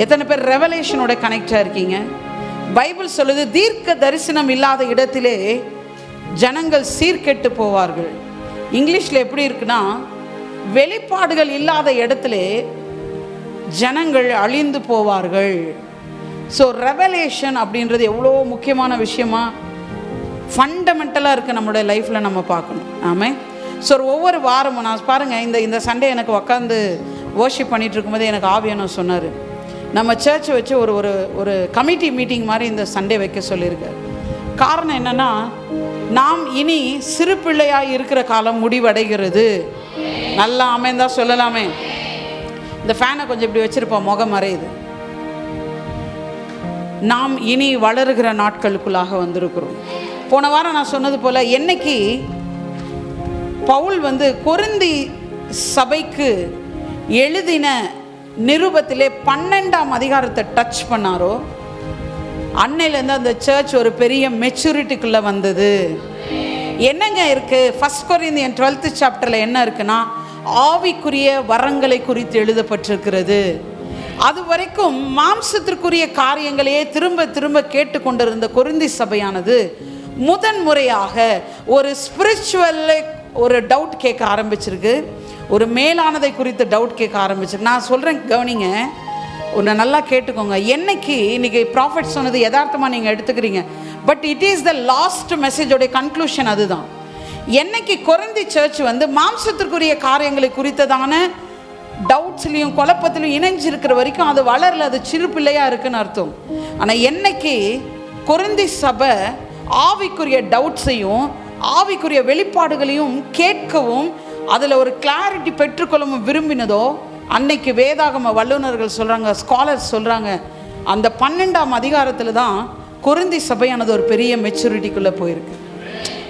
எத்தனை பேர் ரெவலேஷனோட கனெக்டாக இருக்கீங்க? பைபிள் சொல்லுது, தீர்க்க தரிசனம் இல்லாத இடத்திலே ஜனங்கள் சீர்கெட்டு போவார்கள். இங்கிலீஷில் எப்படி இருக்குன்னா, வெளிப்பாடுகள் இல்லாத இடத்துல ஜனங்கள் அழிந்து போவார்கள். ஸோ ரெவலேஷன் அப்படின்றது எவ்வளோ முக்கியமான விஷயமா, ஃபண்டமெண்டலாக இருக்குது நம்மளுடைய லைஃப்பில் நம்ம பார்க்கணும். ஆமாம். ஸோ ஒவ்வொரு வாரமும் நான் பாருங்கள், இந்த சண்டே எனக்கு உட்காந்து வர்ஷிப் பண்ணிகிட்டு இருக்கும்போது எனக்கு ஆவியானவர் சொன்னார், நம்ம சர்ச்சை வச்சு ஒரு கமிட்டி மீட்டிங் மாதிரி இந்த சண்டே வைக்க சொல்லியிருக்கார். காரணம் என்னென்னா, நாம் இனி சிறு பிள்ளையாக இருக்கிற காலம் முடிவடைகிறது. நல்லா அமைந்தா சொல்லலாமே. இந்த ஃபேனை கொஞ்சம் இப்படி வச்சுருப்போம், முகம் மறையுது. நாம் இனி வளருகிற நாட்களுக்குள்ளாக வந்திருக்கிறோம். போன வாரம் நான் சொன்னது போல், என்னைக்கு பவுல் கொரிந்தி சபைக்கு எழுதின நிருபத்திலே 12ஆம் அதிகாரத்தை டச் பண்ணாரோ, அன்னையிலேருந்து அந்த சர்ச் ஒரு பெரிய மெச்சூரிட்டிக்குள்ளே வந்தது. என்னங்க இருக்குது? 1 கொரிந்தியன் 12th சாப்டரில் என்ன இருக்குன்னா, ஆவிக்குரிய வரங்களை குறித்து எழுதப்பட்டிருக்கிறது. அது வரைக்கும் மாம்சத்திற்குரிய காரியங்களையே திரும்ப திரும்ப கேட்டுக்கொண்டிருந்த கொரிந்தி சபையானது முதன்முறையாக ஒரு ஸ்பிரிச்சுவல் ஒரு டவுட் கேட்க ஆரம்பிச்சிருக்கு. ஒரு மேலானதை குறித்து டவுட் கேட்க ஆரம்பிச்சிருக்கு. நான் சொல்கிறேன், கவனிங்க, ஒன்று நல்லா கேட்டுக்கோங்க. இன்னைக்கு ப்ராஃபெட் சொன்னது யதார்த்தமாக நீங்கள் எடுத்துக்கிறீங்க, but it is the last மெசேஜோடைய கன்க்ளூஷன் அதுதான். என்னைக்கு கொரிந்தி சர்ச் மாம்சத்திற்குரிய காரியங்களை குறித்ததான டவுட்ஸ்லையும் குழப்பத்திலையும் இணைஞ்சிருக்கிற வரைக்கும் அது வளரல, அது சிறு பிள்ளையாக இருக்குன்னு அர்த்தம். ஆனால் என்னைக்கு கொரிந்தி சபை ஆவிக்குரிய டவுட்ஸையும் ஆவிக்குரிய வெளிப்பாடுகளையும் கேட்கவும் அதில் ஒரு கிளாரிட்டி பெற்றுக்கொள்ளவும் விரும்பினதோ, அன்னைக்கு வேதாகம வல்லுநர்கள் சொல்கிறாங்க, ஸ்காலர்ஸ் சொல்கிறாங்க, அந்த 12ஆம் அதிகாரத்தில் தான் கொரிந்தி சபையானது ஒரு பெரிய மெச்சூரிட்டிக்குள்ளே போயிருக்கு.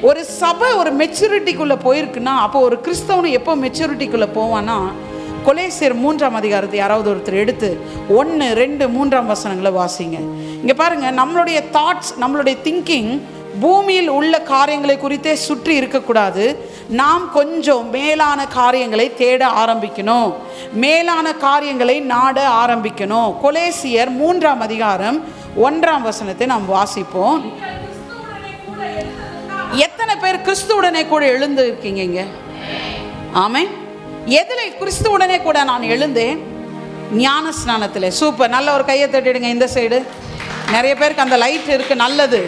ஒரு சபை ஒரு மெச்சூரிட்டிக்குள்ளே போயிருக்குன்னா, அப்போ ஒரு கிறிஸ்தவனு எப்போ மெச்சூரிட்டிக்குள்ளே போவான்னா, கொலேசியர் 3ஆம் அதிகாரத்தை யாராவது ஒருத்தர் எடுத்து 1, 2, 3ஆம் வசனங்களை வாசிங்க. இங்கே பாருங்கள், நம்மளுடைய தாட்ஸ், நம்மளுடைய திங்கிங் பூமியில் உள்ள காரியங்களை குறித்தே சுற்றி இருக்கக்கூடாது. நாம் கொஞ்சம் மேலான காரியங்களை தேட ஆரம்பிக்கணும், மேலான காரியங்களை நாட ஆரம்பிக்கணும். கொலேசியர் 3ஆம் அதிகாரம் 1ஆம் வசனத்தை நாம் வாசிப்போம். எத்தனை பேர் கிறிஸ்துவுடனே கூட எழுந்து இருக்கீங்க இங்க? ஆமென். எதில் கிறிஸ்துவுடனே கூட நான் எழுந்தேன்? ஞான ஸ்நானத்தில். சூப்பர், நல்ல ஒரு கையை தட்டிடுங்க இந்த சைடு. நிறைய பேருக்கு அந்த லைட் இருக்கு, நல்லது.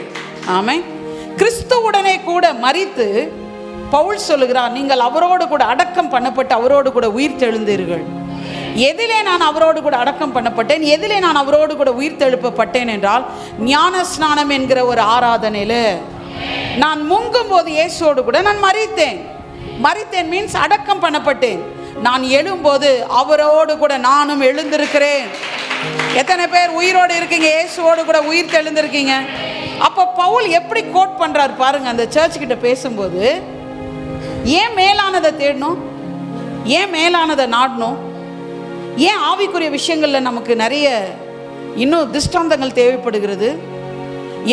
ஆமென். கிறிஸ்துவுடனே கூட மரித்து பவுல் சொல்லுகிறார், நீங்கள் அவரோடு கூட அடக்கம் பண்ணப்பட்டு அவரோடு கூட உயிர் தெழுந்தீர்கள். எதிலே நான் அவரோடு கூட அடக்கம் பண்ணப்பட்டேன், எதிலே நான் அவரோடு கூட உயிர் தெழுப்பப்பட்டேன் என்றால், ஞான ஸ்நானம் என்கிற ஒரு ஆராதனையில் நான் முங்கும் போது இயேசுவோடு கூட நான் மரித்தேன். மரித்தேன் மீன்ஸ் அடக்கம் பண்ணப்பட்டேன். நான் எழும்போது அவரோடு கூட நானும் எழுந்திருக்கிறேன். எத்தனை பேர் உயிரோடு இருக்கீங்க? இயேசுவோடு கூட உயிர் தெழுந்திருக்கீங்க. அப்போ பவுல் எப்படி கோட் பண்றாரு பாருங்க. அந்த சர்ச் கிட்ட பேசும்போது, ஏன் மேலானதை தேடணும், ஏன் மேலானதை நாடணும், ஏன் ஆவிக்குரிய விஷயங்கள்ல நமக்கு நிறைய இன்னும் திஷ்டாந்தங்கள் தேவைப்படுகிறது.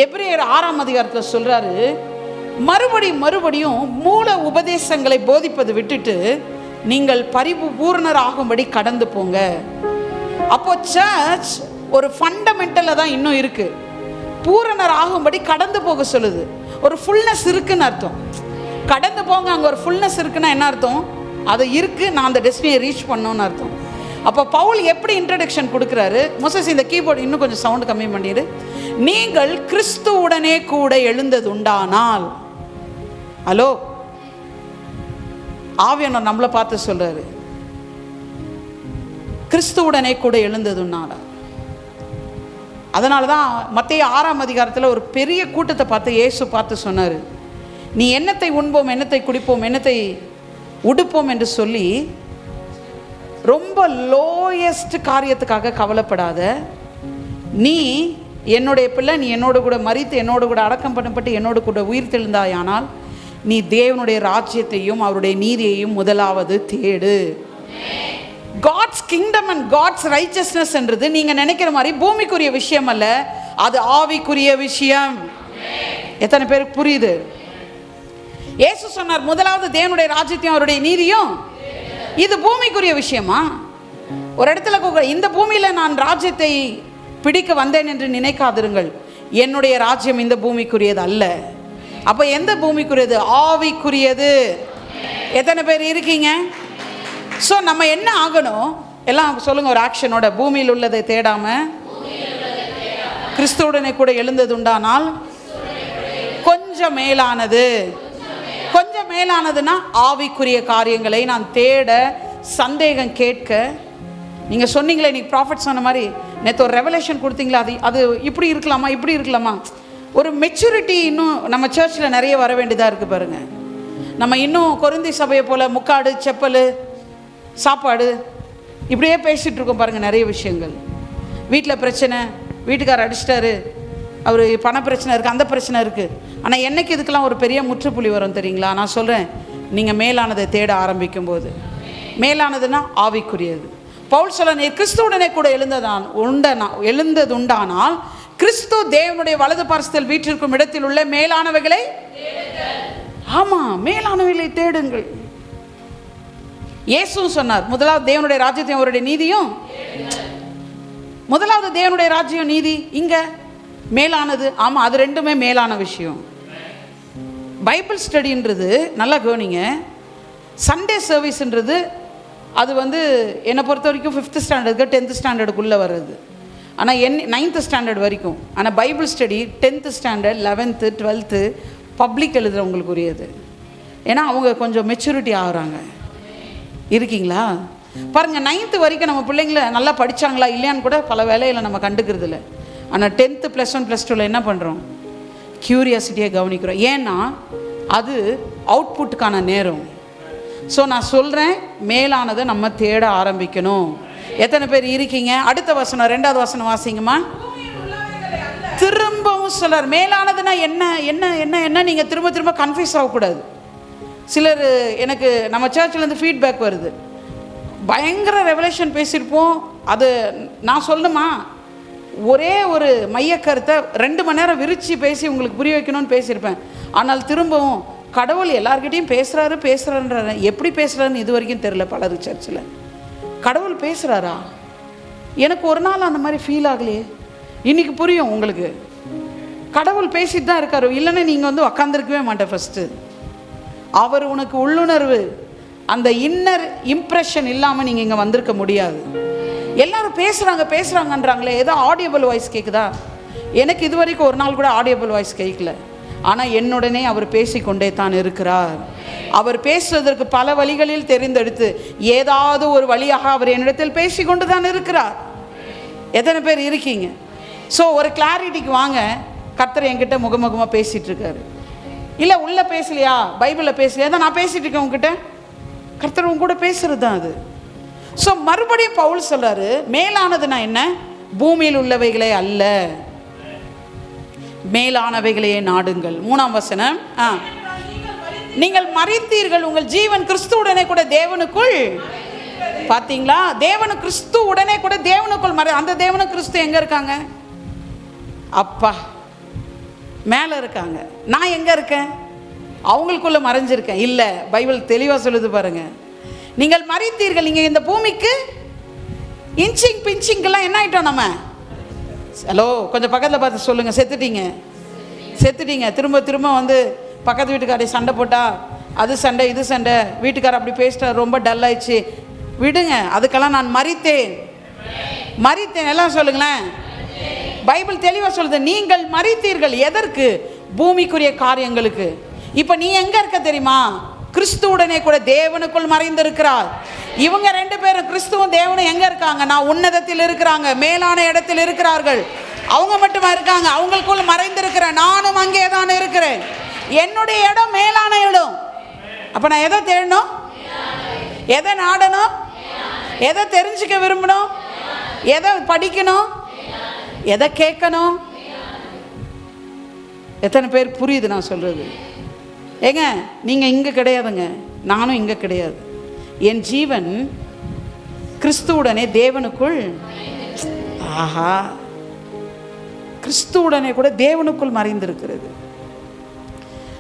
எபிரேயர் 6ஆம் அதிகாரத்தில் சொல்றாரு, மறுபடியும் மூல உபதேசங்களை போதிப்பதை விட்டுட்டு நீங்கள் பரிபூர்ணர் ஆகும்படி கடந்து போங்க. அப்போ சர்ச் ஒரு ஃபண்டமெண்டலில் தான் இன்னும் இருக்கு. பூரணர் ஆகும்படி கடந்து போக சொல்லுது. ஒரு ஃபுல்னஸ் இருக்குன்னு அர்த்தம். கடந்து போங்க, அங்கே ஒரு ஃபுல்னஸ் இருக்குன்னா என்ன அர்த்தம்? அது இருக்கு, நான் அந்த டெஸ்டினியை ரீச் பண்ணணும்னு அர்த்தம். அப்போ பவுல் எப்படி இன்ட்ரடக்ஷன் கொடுக்குறாரு? மோசஸ் இந்த கீபோர்டு இன்னும் கொஞ்சம் சவுண்ட் கம்மி பண்ணிடு. நீங்கள் கிறிஸ்துவுடனே கூட எழுந்தது உண்டானால், ஹலோ, ஆவியானவர் நம்மளை பார்த்து சொல்றாரு, கிறிஸ்துவுடனே கூட எழுந்ததுனால. அதனால தான் மத்தேயு 6ஆம் அதிகாரத்தில் ஒரு பெரிய கூட்டத்தை பார்த்து இயேசு பார்த்து சொன்னார், நீ என்னத்தை உண்போம், என்னத்தை குடிப்போம், என்னத்தை உடுப்போம் என்று சொல்லி ரொம்ப லோயஸ்ட் காரியத்துக்காக கவலைப்படாத. நீ என்னுடைய பிள்ளை, நீ என்னோடு கூட மரித்து என்னோடு கூட அடக்கம் பண்ணப்பட்டு என்னோடு கூட உயிர் தெழுந்தாயானால் நீ தேவனுடைய ராஜ்யத்தையும் அவருடைய நீதியையும் முதலாவது தேடு. God's kingdom and God's righteousness என்றது நீங்க நினைக்கிற மாதிரி பூமிக்குரிய விஷயம் அல்ல, அது ஆவிக்குரிய விஷயம். எத்தனை பேருக்கு புரியுது? இயேசு சொன்னார், முதலாவது தேவனுடைய ராஜ்யத்தையும் அவருடைய நீதியும். இது பூமிக்குரிய விஷயமா? ஒரு இடத்துல இந்த பூமியில் நான் ராஜ்யத்தை பிடிக்க வந்தேன் என்று நினைக்காதிருங்கள், என்னுடைய ராஜ்யம் இந்த பூமிக்குரியது அல்ல. அப்போ எந்த பூமிக்குரியது? ஆவிக்குரியது. எத்தனை பேர் இருக்கீங்க? ஸோ நம்ம என்ன ஆகணும் எல்லாம் சொல்லுங்க ஒரு ஆக்ஷனோட. பூமியில் உள்ளதை தேடாம கிறிஸ்துவுடனே கூட எழுந்தது உண்டானால் கொஞ்சம் மேலானது. கொஞ்சம் மேலானதுன்னா ஆவிக்குரிய காரியங்களை நான் தேட, சந்தேகம் கேட்க. நீங்கள் சொன்னீங்களே இன்னைக்கு ப்ராஃபட் சொன்ன மாதிரி, நேற்று ஒரு ரெவலேஷன் கொடுத்தீங்களா, அது இப்படி இருக்கலாமா, இப்படி இருக்கலாமா. ஒரு மெச்சூரிட்டி இன்னும் நம்ம சர்ச்சில் நிறைய வர வேண்டியதாக இருக்குது பாருங்கள். நம்ம இன்னும் கொரிந்தி சபையை போல் முக்காடு, செப்பல், சாப்பாடு இப்படியே பேசிகிட்டு இருக்கோம் பாருங்கள். நிறைய விஷயங்கள், வீட்டில் பிரச்சனை, வீட்டுக்காரர் அடிச்சிட்டாரு, அவர் பண பிரச்சனை இருக்குது, அந்த பிரச்சனை இருக்குது. ஆனால் என்னைக்கு இதுக்கெல்லாம் ஒரு பெரிய முற்றுப்புள்ளி வரும் தெரியுங்களா? நான் சொல்கிறேன், நீங்கள் மேலானதை தேட ஆரம்பிக்கும் போது. மேலானதுன்னா ஆவிக்குரியது. பவுல் சொல்ல, நீ கிறிஸ்துவுடனே கூட எழுந்ததுண்டானால் கிறிஸ்து தேவனுடைய வலது பார்சத்தில் வீற்றிருக்கும் இடத்தில் உள்ள மேலானவைகளை, ஆமாம், மேலானவைகளை தேடுங்கள். இயேசு சொன்னார், முதலாவது தேவனுடைய ராஜ்யத்தையும் அவருடைய நீதியும். முதலாவது தேவனுடைய ராஜ்யம், நீதி. இங்க மேலானது. ஆமாம், அது ரெண்டுமே மேலான விஷயம். பைபிள் ஸ்டடின்றது நல்லா கவனிங்க. சண்டே சர்வீஸ்ன்றது அது என்னை பொறுத்த வரைக்கும் 5th ஸ்டாண்டர்டுக்கு 10th ஸ்டாண்டர்டுக்குள்ளே வர்றது. ஆனால் 9th ஸ்டாண்டர்ட் வரைக்கும். ஆனால் Bible study 10th standard, 11th, 12th public எழுதுகிறவங்களுக்கு உரியது. ஏன்னா அவங்க கொஞ்சம் மெச்சூரிட்டி ஆகுறாங்க. இருக்கீங்களா? பாருங்கள், 9th வரைக்கும் நம்ம பிள்ளைங்கள நல்லா படித்தாங்களா இல்லையான்னு கூட பல வேலையில் நம்ம கண்டுக்கிறது இல்லை. ஆனால் 10th, +1, +2 என்ன பண்ணுறோம்? க்யூரியாசிட்டியை கவனிக்கிறோம். ஏன்னா அது அவுட்புட்டுக்கான நேரம். ஸோ நான் சொல்கிறேன், மேலானதை நம்ம தேட ஆரம்பிக்கணும். எத்தனை பேர் இருக்கீங்க? அடுத்த வசனம், 2வது வசனம் வாசிங்கம்மா. திரும்பவும் சொல்கிறார், மேலானதுன்னா என்ன என்ன என்ன என்ன நீங்கள் திரும்ப திரும்ப கன்ஃபியூஸ் ஆகக்கூடாது. சிலர் எனக்கு நம்ம சர்ச்சிலேருந்து ஃபீட்பேக் வருது, பயங்கர ரெவலேஷன் பேசியிருப்போம், அது நான் சொல்லணுமா, ஒரே ஒரு மையக்கருத்தை 2 மணி நேரம் விரித்து பேசி உங்களுக்கு புரிய வைக்கணும்னு பேசியிருப்பேன். ஆனால் திரும்பவும் கடவுள் எல்லார்கிட்டையும் பேசுகிறாருன்றாரு. எப்படி பேசுகிறாருன்னு இது வரைக்கும் தெரில பலரு சர்ச்சில். கடவுள் பேசுகிறாரா? எனக்கு ஒரு நாள் அந்த மாதிரி ஃபீல் ஆகலையே. இன்றைக்கி புரியும் உங்களுக்கு. கடவுள் பேசிட்டு தான் இருக்காரு. இல்லைன்னா நீங்கள் உக்காந்துருக்கவே மாட்டேன். ஃபஸ்ட்டு அவர் உனக்கு உள்ளுணர்வு, அந்த இன்னர் இம்ப்ரெஷன் இல்லாமல் நீங்கள் இங்கே வந்திருக்க முடியாது. எல்லாரும் பேசுகிறாங்கன்றாங்களே, ஏதோ ஆடியபிள் வாய்ஸ் கேட்குதா? எனக்கு இது வரைக்கும் ஒரு நாள் கூட ஆடியபிள் வாய்ஸ் கேட்கல. ஆனால் என்னுடனே அவர் பேசிக்கொண்டே தான் இருக்கிறார். அவர் பேசுவதற்கு பல வழிகளில் தெரிந்தெடுத்து ஏதாவது ஒரு வழியாக அவர் என்னிடத்தில் பேசிக்கொண்டு தான் இருக்கிறார். எத்தனை பேர் இருக்கீங்க? ஸோ ஒரு கிளாரிட்டிக்கு வாங்க. கர்த்தர் என்கிட்ட முகமுகமாக பேசிகிட்டு இருக்காரு. இல்லை உள்ளே பேசலையா, பைபிளில் பேசலையா, தான் நான் பேசிகிட்டு இருக்கேன் உங்ககிட்ட. கர்த்தர் உங்க கூட பேசுகிறது தான் அது. ஸோ மறுபடியும் பவுல் சொல்கிறாரு, மேலானதுன்னா என்ன? பூமியில் உள்ளவைகளே அல்ல, மேலானவைகளையே நாடுங்கள். 3ஆம் வசனம், நீங்கள் மரித்தீர்கள், உங்கள் ஜீவன் கிறிஸ்துவுடனே கூட தேவனுக்குள். பார்த்தீங்களா? தேவனு கிறிஸ்து உடனே கூட தேவனுக்குள் அந்த தேவனு கிறிஸ்து எங்கே இருக்காங்க? அப்பா மேலே இருக்காங்க. நான் எங்கே இருக்கேன்? அவங்களுக்குள்ள மறைஞ்சிருக்கேன். இல்லை, பைபிள் தெளிவாக சொல்லுது பாருங்க. நீங்கள் மரித்தீர்கள். நீங்கள் இந்த பூமிக்கு இன்ச்சிங் பிஞ்சிங்கெல்லாம் என்ன ஆகிட்டோம் நம்ம? ஹலோ, கொஞ்சம் பக்கத்தில் பார்த்து சொல்லுங்கள். செத்துட்டீங்க. திரும்ப பக்கத்து வீட்டுக்காரே சண்டை போட்டா, அது சண்டை இது சண்டை, வீட்டுக்காரர் அப்படி பேசிட்டா, ரொம்ப டல் ஆயிடுச்சு, விடுங்க. அதுக்கெல்லாம் நான் மரித்தேன். எல்லாம் சொல்லுங்களேன். பைபிள் தெளிவாக சொல்லுது, நீங்கள் மரித்தீர்கள். எதற்கு? பூமிக்குரிய காரியங்களுக்கு. இப்போ நீ எங்கே இருக்க தெரியுமா? கிறிஸ்துவுடனே கூட தேவனுக்குள் மறைந்திருக்கிறார். இவங்க 2 பேரும், கிறிஸ்துவும் தேவனும் எங்கே இருக்காங்க? நான் உன்னதத்தில் இருக்கிறாங்க, மேலான இடத்தில் இருக்கிறார்கள். அவங்க மட்டுமா இருக்காங்க? அவங்களுக்குள் மறைந்திருக்கிற நானும் அங்கே தான் இருக்கிறேன். என்னுடைய இடம் மேலான இடம். அப்போ நான் எதை தேடணும்? எதை நாடணும்? எதை தெரிஞ்சுக்க விரும்பணும்? எதை படிக்கணும்? எதை கேட்கணும்? எத்தனை பேர் புரியுது நான் சொல்கிறது? ஏங்க, நீங்கள் இங்கே கிடையாதுங்க, நானும் இங்கே கிடையாது. என் ஜீவன் கிறிஸ்துவுடனே தேவனுக்குள். ஆஹா, கிறிஸ்துவுடனே கூட தேவனுக்குள் மறைந்திருக்கிறது.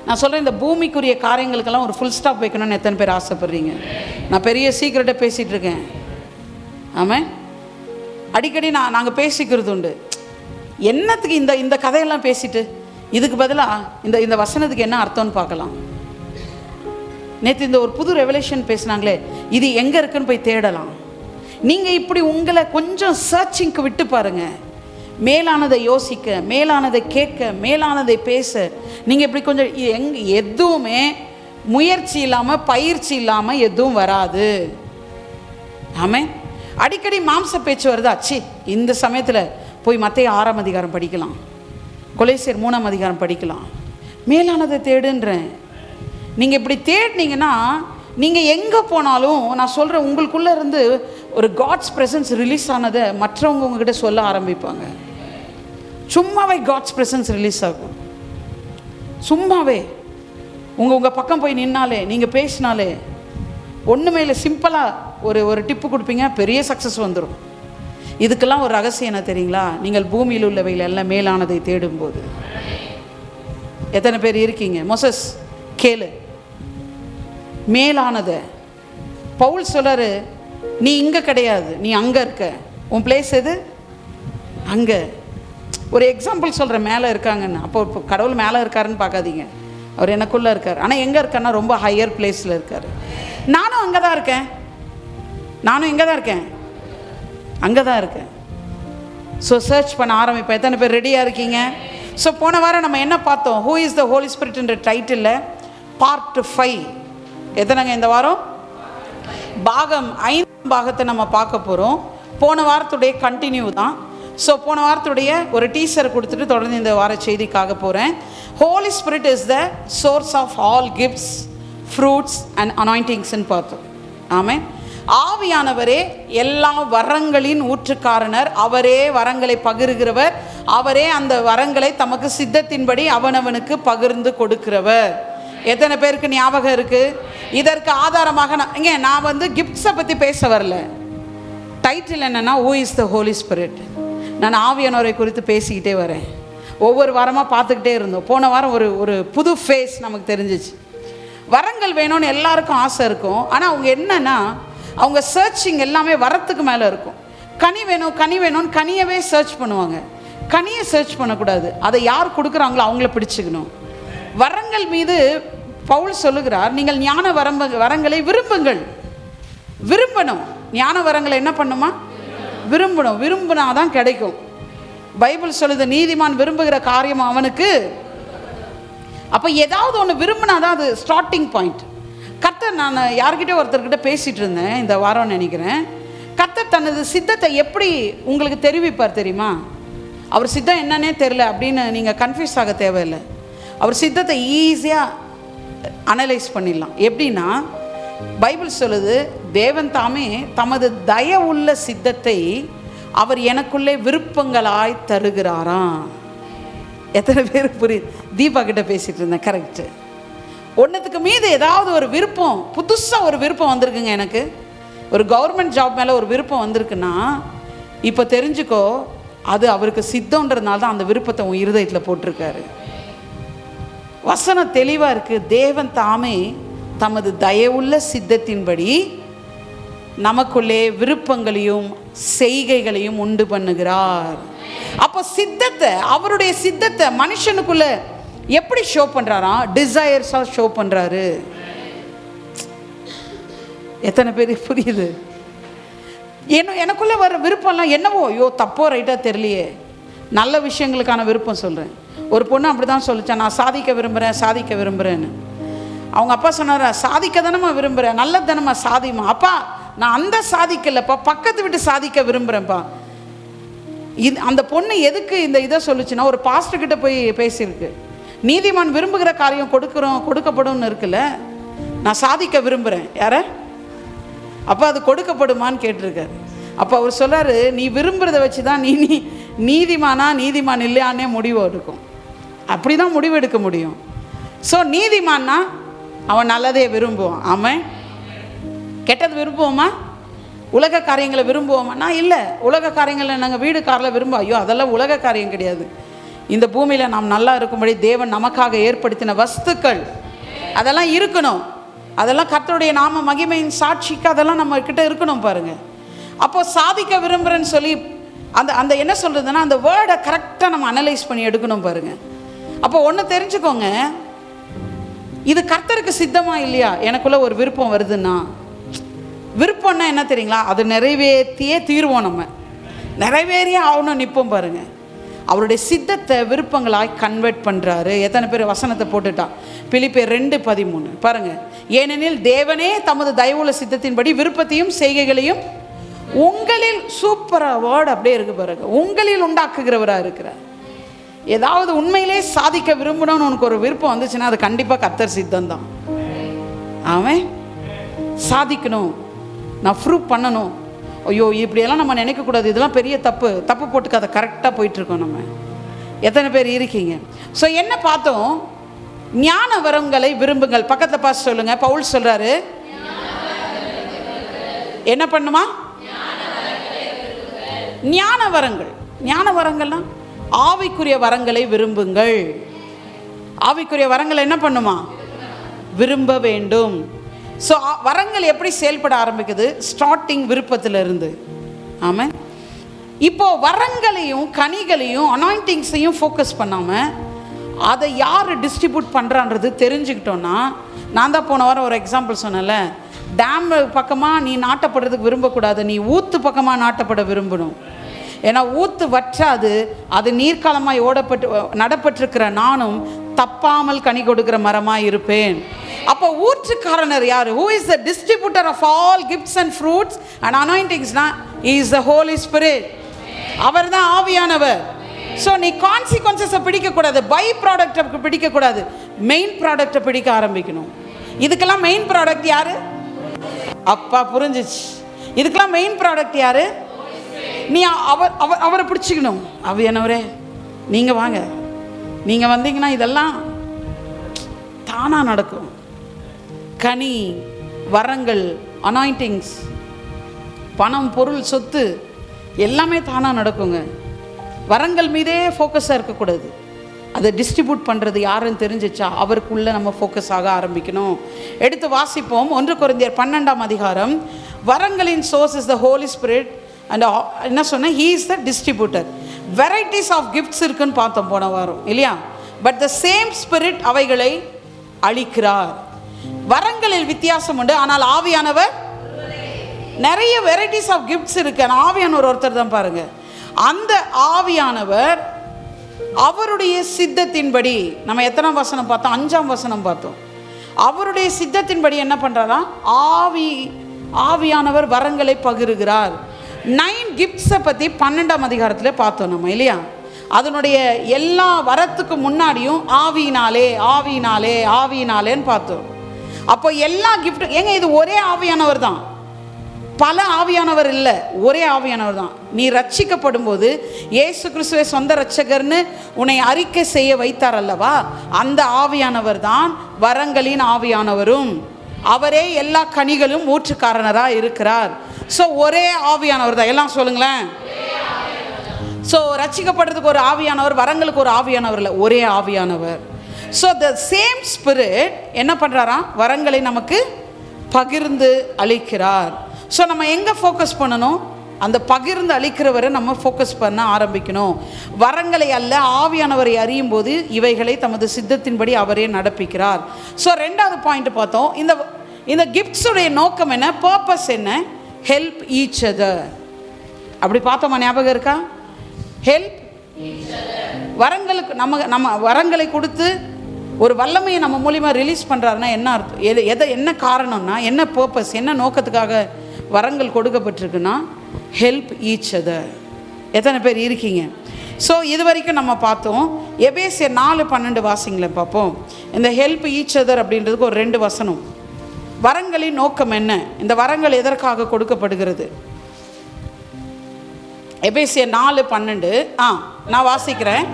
நான் சொல்கிறேன், இந்த பூமிக்குரிய காரியங்களுக்கெல்லாம் ஒரு ஃபுல் ஸ்டாப் வைக்கணும்னு எத்தனை பேர் ஆசைப்படுறீங்க? நான் பெரிய சீக்கிரட்டை பேசிகிட்டு இருக்கேன். ஆமாம். அடிக்கடி நாங்கள் பேசிக்கிறது உண்டு, என்னத்துக்கு இந்த கதையெல்லாம் பேசிட்டு, இதுக்கு பதிலாக இந்த வசனத்துக்கு என்ன அர்த்தம்னு பார்க்கலாம். நேற்று இந்த ஒரு புது ரெவலேஷன் பேசினாங்களே, இது எங்கே இருக்குன்னு போய் தேடலாம். நீங்கள் இப்படி உங்களை கொஞ்சம் சர்ச்சிங்க்கு விட்டு பாருங்கள். மேலானதை யோசிக்க, மேலானதை கேட்க, மேலானதை பேச நீங்கள் இப்படி கொஞ்சம் எதுவுமே முயற்சி இல்லாமல், பயிற்சி இல்லாமல் எதுவும் வராது. ஆமே. அடிக்கடி மாம்ச பேச்சு வருதா, சி இந்த சமயத்தில் போய் மத்தேயு 6ஆம் அதிகாரம் படிக்கலாம், கொலேசியர் 3ஆம் அதிகாரம் படிக்கலாம். மேலானதை தேடுன்றேன். நீங்கள் இப்படி தேடினீங்கன்னா நீங்கள் எங்கே போனாலும் நான் சொல்கிறேன், உங்களுக்குள்ளே இருந்து ஒரு காட்ஸ் ப்ரெசன்ஸ் ரிலீஸ் ஆனதை மற்றவங்க உங்ககிட்ட சொல்ல ஆரம்பிப்பாங்க. சும்மாவே காட்ஸ் ப்ரெசன்ஸ் ரிலீஸ் ஆகும். சும்மாவே உங்கள் பக்கம் போய் நின்னாலே, நீங்கள் பேசினாலே, ஒன்றுமே இல்லை, சிம்பிளாக ஒரு டிப்பு கொடுப்பீங்க, பெரிய சக்ஸஸ் வந்துடும். இதுக்கெல்லாம் ஒரு ரகசியம் என்ன தெரியுங்களா? நீங்கள் பூமியில் உள்ளவையில் எல்லாம் மேலானதை தேடும்போது. எத்தனை பேர் இருக்கீங்க? மோசஸ் கேளு, மேலானதை. பவுல் சொல்றாரு, நீ இங்கே கிடையாது, நீ அங்கே இருக்க. உன் பிளேஸ் எது? அங்கே. ஒரு எக்ஸாம்பிள் சொல்கிறேன், மேலே இருக்காங்கன்னு. அப்போ இப்போ கடவுள் மேலே இருக்காருன்னு பார்க்காதீங்க, அவர் எனக்குள்ளே இருக்கார். ஆனால் எங்கே இருக்காருன்னா ரொம்ப ஹையர் பிளேஸில் இருக்கார். நானும் அங்கே தான் இருக்கேன், நானும் எங்கே தான் இருக்கேன், அங்கே தான் இருக்கேன். ஸோ சர்ச் பண்ண ஆரம்பிப்பேன். எத்தனை பேர் ரெடியாக இருக்கீங்க? ஸோ போன வாரம் நம்ம என்ன பார்த்தோம்? ஹூ இஸ் த ஹோலி ஸ்பிரிட்ன்ற டைட்டிலில் பார்ட் 5. எத்தனைங்க இந்த வாரம்? பாகம் 5 பாகத்தை நம்ம பார்க்க போகிறோம். போன வாரத்துடைய கண்டினியூ தான். ஸோ போன வாரத்துடைய ஒரு டீசர் கொடுத்துட்டு தொடர்ந்து இந்த வார செய்திக்காக போகிறேன். Holy Spirit is the source of all gifts, fruits and அனாயிண்டிங்ஸ்ன்னு பார்த்தோம். ஆமென். ஆவியானவரே எல்லா வரங்களின் ஊற்றுக்காரனர், அவரே வரங்களை பகிர்கிறவர், அவரே அந்த வரங்களை தமக்கு சித்தத்தின்படி அவனவனுக்கு பகிர்ந்து கொடுக்கிறவர். எத்தனை பேருக்கு ஞாபகம் இருக்குது? இதற்கு ஆதாரமாக நான் கிஃப்ட்ஸை பற்றி பேச வரல. டைட்டில் என்னென்னா who is the Holi spirit. நான் ஆவியானவரை குறித்து பேசிக்கிட்டே வரேன். ஒவ்வொரு வாரமாக பார்த்துக்கிட்டே இருந்தோம். போன வாரம் ஒரு புது ஃபேஸ் நமக்கு தெரிஞ்சிச்சு. வரங்கள் வேணும்னு எல்லாருக்கும் ஆசை இருக்கும். ஆனால் அவங்க என்னன்னா, அவங்க சர்ச்சிங் எல்லாமே வரத்துக்கு மேலே இருக்கும். கனி வேணும், கனி வேணும்னு கனியவே சர்ச் பண்ணுவாங்க. கனியை சர்ச் பண்ணக்கூடாது, அதை யார் கொடுக்குறாங்களோ அவங்கள பிடிச்சிக்கணும். வரங்கள் மீது பவுல் சொல்லுகிறார், நீங்கள் ஞான வரங்களை விரும்புங்கள். விரும்பணும். ஞான வரங்களை என்ன பண்ணுமா? விரும்பணும். விரும்பினாதான் கிடைக்கும். பைபிள் சொல்லுது, நீதிமான் விரும்புகிற காரியம் அவனுக்கு. அப்போ ஏதாவது ஒன்று விரும்பினாதான் அது ஸ்டார்டிங் பாயிண்ட். கர்த்தர், நான் யார்கிட்ட ஒருத்தர்கிட்ட பேசிகிட்டு இருந்தேன் இந்த வாரம் நினைக்கிறேன். கர்த்தர் தனது சித்தத்தை எப்படி உங்களுக்கு தெரிவிப்பார் தெரியுமா? அவர் சித்தம் என்னன்னே தெரில அப்படின்னு நீங்கள் கன்ஃபியூஸ் ஆக தேவையில்லை. அவர் சித்தத்தை ஈஸியாக அனலைஸ் பண்ணிடலாம். எப்படின்னா, பைபிள் சொல்லுது, தேவன் தாமே தமது தயவுள்ள சித்தத்தை அவர் எனக்குள்ளே விருப்பங்களாய் தருகிறாராம். எத்தனை பேருக்கு புரியுது? தீபா கிட்ட பேசிகிட்டு இருந்தேன். கரெக்டு. ஒன்றுத்துக்கு மீது ஏதாவது ஒரு விருப்பம், புதுசாக ஒரு விருப்பம் வந்திருக்குங்க எனக்கு. ஒரு கவர்மெண்ட் ஜாப் மேலே ஒரு விருப்பம் வந்திருக்குன்னா, இப்போ தெரிஞ்சுக்கோ, அது அவருக்கு சித்தம்ன்றதுனால தான் அந்த விருப்பத்தை உன் இருதயத்தில் போட்டிருக்காரு. வசனம் தெளிவாக இருக்குது. தேவன் தாமே தமது தயவுள்ள சித்தத்தின்படி நமக்குள்ளே விருப்பங்களையும் செய்கைகளையும் உண்டு பண்ணுகிறார். அப்போ சித்தத்தை, அவருடைய சித்தத்தை மனுஷனுக்குள்ள எப்படி ஷோ பண்ணுறாராம்? டிசையர்ஸாக ஷோ பண்ணுறாரு. எத்தனை பேர் புரியுது? எனக்குள்ளே வர விருப்பம்லாம் என்னவோ, ஐயோ தப்போ ரைட்டாக தெரியலையே, நல்ல விஷயங்களுக்கான விருப்பம் சொல்கிறேன். ஒரு பொண்ணு அப்படி தான் சொல்லிச்சேன், நான் சாதிக்க விரும்புகிறேன், சாதிக்க விரும்புகிறேன்னு. அவங்க அப்பா சொன்னாரா, சாதிக்க தானம்மா விரும்புகிறேன், நல்ல தானம்மா சாதிமா. அப்பா நான் அந்த சாதிக்கலப்பா, பக்கத்து விட்டு சாதிக்க விரும்புகிறேன்ப்பா. அந்த பொண்ணு எதுக்கு இந்த இதை சொல்லுச்சுன்னா, ஒரு பாஸ்டர்கிட்ட போய் பேசியிருக்கு. நீதிமான் விரும்புகிற காரியம் கொடுக்கப்படும் இருக்குல்ல, நான் சாதிக்க விரும்புகிறேன். யார? அப்போ அது கொடுக்கப்படுமான்னு கேட்டிருக்காரு. அப்போ அவர் சொல்கிறாரு, நீ விரும்புகிறத வச்சு தான் நீ நீதிமான் இல்லையானே முடிவு எடுக்கும். அப்படி தான் முடிவு எடுக்க முடியும். ஸோ நீதிமான்னா அவன் நல்லதே விரும்புவான். ஆமாம். கெட்டது விரும்புவோமா? உலக காரியங்களை விரும்புவோமா? நான் இல்லை. உலக காரியங்களை நாங்கள் வீடு காரில் விரும்புவோம். ஐயோ அதெல்லாம் உலக காரியம் கிடையாது. இந்த பூமியில் நாம் நல்லா இருக்கும்படி தேவன் நமக்காக ஏற்படுத்தின வஸ்துக்கள் அதெல்லாம் இருக்கணும். அதெல்லாம் கர்த்தருடைய நாம மகிமையின் சாட்சிக்கு அதெல்லாம் நம்ம கிட்ட இருக்கணும் பாருங்கள். அப்போ சாதிக்க விரும்புகிறேன்னு சொல்லி அந்த அந்த என்ன சொல்கிறதுன்னா, அந்த வேர்டை கரெக்டாக நம்ம அனலைஸ் பண்ணி எடுக்கணும் பாருங்கள். அப்போ ஒன்று தெரிஞ்சுக்கோங்க, இது கர்த்தருக்கு சித்தமாக இல்லையா? எனக்குள்ளே ஒரு விருப்பம் வருதுன்னா, விருப்பம்னா என்ன தெரியுங்களா? அது நிறைவேற்றியே தீர்வோம், நம்ம நிறைவேறியே ஆகணும் நிற்போம் பாருங்கள். அவருடைய சித்தத்தை விருப்பங்களாய் கன்வெர்ட் பண்ணுறாரு. எத்தனை பேர் வசனத்தை போட்டுட்டா? பிலிப்பியர் 2:13 பாருங்கள். ஏனெனில் தேவனே தமது தயவுள்ள சித்தத்தின்படி விருப்பத்தையும் செய்கைகளையும் உங்களில், சூப்பராக வேர்டு அப்படியே இருக்கு பாருங்க, உங்களில் உண்டாக்குகிறவராக இருக்கிறார். ஏதாவது உண்மையிலே சாதிக்க விரும்பணும்னு உனக்கு ஒரு விருப்பம் வந்துச்சுன்னா அது கண்டிப்பாக கர்த்தர் சித்தம் தான். அவன் சாதிக்கணும், நான் ப்ரூவ் பண்ணணும், ஐயோ இப்படியெல்லாம் நம்ம நினைக்கக்கூடாது, இதெல்லாம் பெரிய தப்பு போட்டுக்கு அதை கரெக்டாக போயிட்டுருக்கோம் நம்ம. எத்தனை பேர் இருக்கீங்க? ஸோ என்ன பார்த்தோம்? ஞான வரங்களை விரும்புங்கள். பக்கத்தில் பார்த்து சொல்லுங்க. பவுல் சொல்கிறாரு என்ன பண்ணுமா? ஞான வரங்கள். ஞான வரங்கள்லாம் ஆவிக்குரிய வரங்களை விரும்புங்கள். ஆவிக்குரிய வரங்களை என்ன பண்ணுமா? விரும்ப வேண்டும். ஸோ வரங்கள் எப்படி செயல்பட ஆரம்பிக்குது? ஸ்டார்டிங் விருப்பத்திலிருந்து. ஆமாம். இப்போது வரங்களையும் கனிகளையும் அனாயிண்டிங்ஸையும் ஃபோக்கஸ் பண்ணாமல் அதை யார் டிஸ்ட்ரிபியூட் பண்ணுறான்றது தெரிஞ்சுக்கிட்டோன்னா, நான் தான் போன வாரம் ஒரு எக்ஸாம்பிள் சொன்னேன்ல, டேம் பக்கமாக நீ நாட்டப்படுறதுக்கு விரும்பக்கூடாது, நீ ஊற்று பக்கமாக நாட்டப்பட விரும்பணும். ஏன்னா ஊற்று வற்றாது, அது நீர்க்காலமாய் நடப்பட்டிருக்கிற நானும் தப்பாமல் கனி கொடுக்கிற மரமாக இருப்பேன். அப்போ ஊற்றுக்காரனர் யார்? Who is the distributor of all gifts and fruits and அனாயிண்டிங்ஸ்னா இஸ் த ஹோலி ஸ்பிரிட். அவர் தான் ஆவியானவர். ஸோ நீ கான்சிக்வன்சஸை பிடிக்கக்கூடாது, பை ப்ராடக்டை பிடிக்கக்கூடாது, மெயின் ப்ராடக்டை பிடிக்க ஆரம்பிக்கணும். இதுக்கெல்லாம் மெயின் ப்ராடக்ட் யார்? அப்பா புரிஞ்சிச்சு. இதுக்கெல்லாம் மெயின் ப்ராடக்ட் யார்? நீ அவரை பிடிச்சிக்கணும். ஆவியானவரே நீங்கள் வாங்க, நீங்கள் வந்தீங்கன்னா இதெல்லாம் தானாக நடக்கும். கனி, வரங்கள், அனாயிண்டிங்ஸ், பணம், பொருள், சொத்து எல்லாமே தானாக நடக்குங்க. வரங்கள் மீதே ஃபோக்கஸாக இருக்கக்கூடாது. அதை டிஸ்ட்ரிபியூட் பண்ணுறது யாருன்னு தெரிஞ்சிச்சா அவருக்குள்ளே நம்ம ஃபோக்கஸ் ஆக ஆரம்பிக்கணும். எடுத்து வாசிப்போம். 1 கொரிந்தியர் 12ஆம் அதிகாரம். வரங்களின் source is the Holi spirit and என்ன சொன்ன, he is the distributor. Varieties of gifts இருக்குன்னு பார்த்தோம் போன வாரம் இல்லையா? பட் த சேம் ஸ்பிரிட் அவைகளை அளிக்கிறார். வரங்களில் வித்தியாசம் உண்டு, ஆனால் ஆவியானவர் நிறைய வெரைட்டிஸ் ஆஃப் கிஃப்ட்ஸ் இருக்கு. ஆனால் ஆவியானவர் ஒருத்தர் தான் பாருங்க. அந்த ஆவியானவர் அவருடைய சித்தத்தின்படி, நம்ம எத்தனை வசனம் பார்த்தோம்? 5ஆம் வசனம் பார்த்தோம். அவருடைய சித்தத்தின்படி என்ன பண்றாரா? ஆவியானவர் வரங்களை பகிர்கிறார். 9 கிஃப்ட்ஸை பற்றி 12ஆம் அதிகாரத்தில் பார்த்தோம் நம்ம இல்லையா? அதனுடைய எல்லா வரத்துக்கு முன்னாடியும் ஆவியினாலே ஆவியினாலே ஆவியினாலேன்னு பார்த்தோம். அப்போ எல்லா கிஃப்ட்டும் ஏங்க இது ஒரே ஆவியானவர் தான், பல ஆவியானவர் இல்லை, ஒரே ஆவியானவர் தான். நீ ரட்சிக்கப்படும் போது இயேசு கிறிஸ்துவை சொந்த ரட்சகர்னு உன்னை அறிக்கை செய்ய வைத்தார் அல்லவா, அந்த ஆவியானவர் தான் வரங்களின் ஆவியானவரும். அவரே எல்லா கனிகளும் ஊற்றுக்காரனராக இருக்கிறார். ஸோ ஒரே ஆவியானவர் தான். எல்லாம் சொல்லுங்களேன். ஸோ ரட்சிக்கப்படுறதுக்கு ஒரு ஆவியானவர், வரங்களுக்கு ஒரு ஆவியானவர் இல்லை, ஒரே ஆவியானவர். ஸோ த சேம் ஸ்பிரிட் என்ன பண்ணுறாராம்? வரங்களை நமக்கு பகிர்ந்து அளிக்கிறார். ஸோ நம்ம எங்கே ஃபோக்கஸ் பண்ணணும்? அந்த பகிர்ந்து அளிக்கிறவரை நம்ம ஃபோக்கஸ் பண்ண ஆரம்பிக்கணும். வரங்களை அல்ல, ஆவியானவரை அறியும் போது இவைகளை தமது சித்தத்தின்படி அவரே நடப்பிக்கிறார். ஸோ 2வது பாயிண்ட் பார்த்தோம். இந்த கிஃப்ட்ஸுடைய நோக்கம் என்ன? பர்பஸ் என்ன? Help each other. அப்படி பார்த்தோமா? ஞாபகம் இருக்கா? ஹெல்ப் வரங்களுக்கு நம்ம வரங்களை கொடுத்து ஒரு வல்லமையை நம்ம மூலியமாக ரிலீஸ் பண்ணுறாருன்னா என்ன அர்த்தம்? என்ன காரணம்னா, என்ன பர்பஸ், என்ன நோக்கத்துக்காக வரங்கள் கொடுக்கப்பட்டிருக்குன்னா ஹெல்ப் ஈச் அதர். எத்தனை பேர் இருக்கீங்க? ஸோ இது வரைக்கும் நம்ம பார்த்தோம். எபேசியர் 4:12 வாசிங்களேன் பார்ப்போம். இந்த ஹெல்ப் ஈச் அதர் அப்படின்றதுக்கு ஒரு 2 வசனம். வரங்களின் நோக்கம் என்ன? இந்த வரங்கள் எதற்காக கொடுக்கப்படுகிறது? எபேசியர் 4:12 நான் வாசிக்கிறேன்.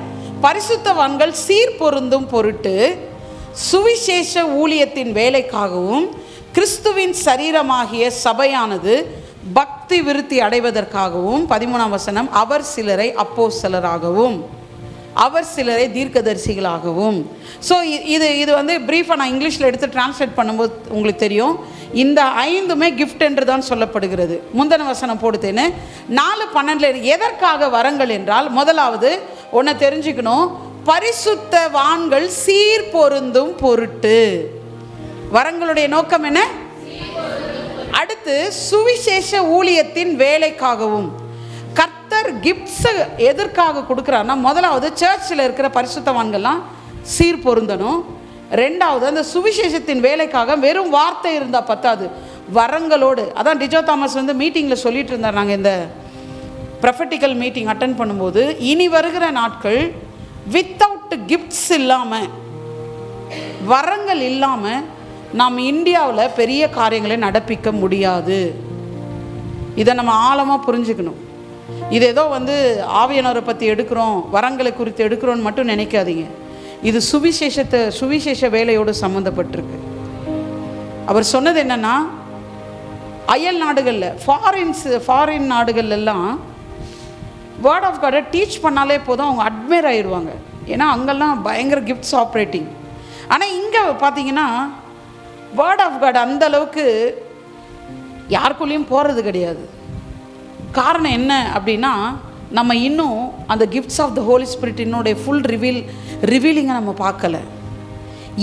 பரிசுத்தவான்கள் சீர்பொருந்தும் பொருட்டு சுவிசேஷ ஊழியத்தின் வேலைக்காகவும் கிறிஸ்துவின் சரீரமாகிய சபையானது பக்தி விருத்தி அடைவதற்காகவும். 13ஆம் வசனம், அவர் சிலரை அப்போஸ்தலராகவும் அவர் சிலரை தீர்க்கதரிசிகளாகவும். ஸோ இது வந்து ப்ரீஃபாக நான் இங்கிலீஷில் எடுத்து டிரான்ஸ்லேட் பண்ணும்போது உங்களுக்கு தெரியும். இந்த 5மே கிஃப்ட் என்று தான் சொல்லப்படுகிறது. முந்தின வசனம் போடுத்தேன்னு 4:12 எதற்காக வரங்கள் என்றால், முதலாவது ஒன்றை தெரிஞ்சுக்கணும், பரிசுத்தவான்கள் சீர் பொருந்தும் பொருட்டு. வரங்களுடைய நோக்கம் என்ன? அடுத்து சுவிசேஷ ஊழியத்தின் வேலைக்காகவும். கர்த்தர் கிஃப்ட்ஸை எதற்காக கொடுக்குறாருன்னா, முதலாவது சர்ச்சில் இருக்கிற பரிசுத்தவான்கள்லாம் சீர் பொருந்தணும். ரெண்டாவது அந்த சுவிசேஷத்தின் வேலைக்காக வெறும் வார்த்தை இருந்தால் பத்தாது, வரங்களோடு. அதான் டிஜோ தாமஸ் மீட்டிங்கில் சொல்லிட்டு இருந்தார். நாங்கள் இந்த ப்ரொஃபட்டிக்கல் மீட்டிங் அட்டன் பண்ணும்போது, இனி வருகிற நாட்கள் வித்தவுட் கிஃப்ட்ஸ் இல்லாமல், வரங்கள் இல்லாமல் நாம் இந்தியாவில் பெரிய காரியங்களை நடப்பிக்க முடியாது. இதை நம்ம ஆழமாக புரிஞ்சுக்கணும். இது ஏதோ ஆவியானவரை பற்றி எடுக்கிறோம், வரங்களை குறித்து எடுக்கிறோன்னு மட்டும் நினைக்காதீங்க. இது சுவிசேஷ வேலையோடு சம்மந்தப்பட்டிருக்கு. அவர் சொன்னது என்னன்னா, அயல் நாடுகளில் ஃபாரின் நாடுகள்லாம் வேர்ட் ஆஃப் காடை டீச் பண்ணாலே போதும், அவங்க அட்மையர் ஆயிடுவாங்க. ஏன்னா அங்கெல்லாம் பயங்கர கிஃப்ட்ஸ் ஆப்ரேட்டிங். ஆனால் இங்கே பார்த்தீங்கன்னா வேர்ட் ஆஃப் காட் அந்த அளவுக்கு யாருக்குள்ளேயும் போகிறது கிடையாது. காரணம் என்ன அப்படின்னா, நம்ம இன்னும் அந்த gifts of the Holi spirit என்னுடைய ஃபுல் ரிவீலிங்கை நம்ம பார்க்கல.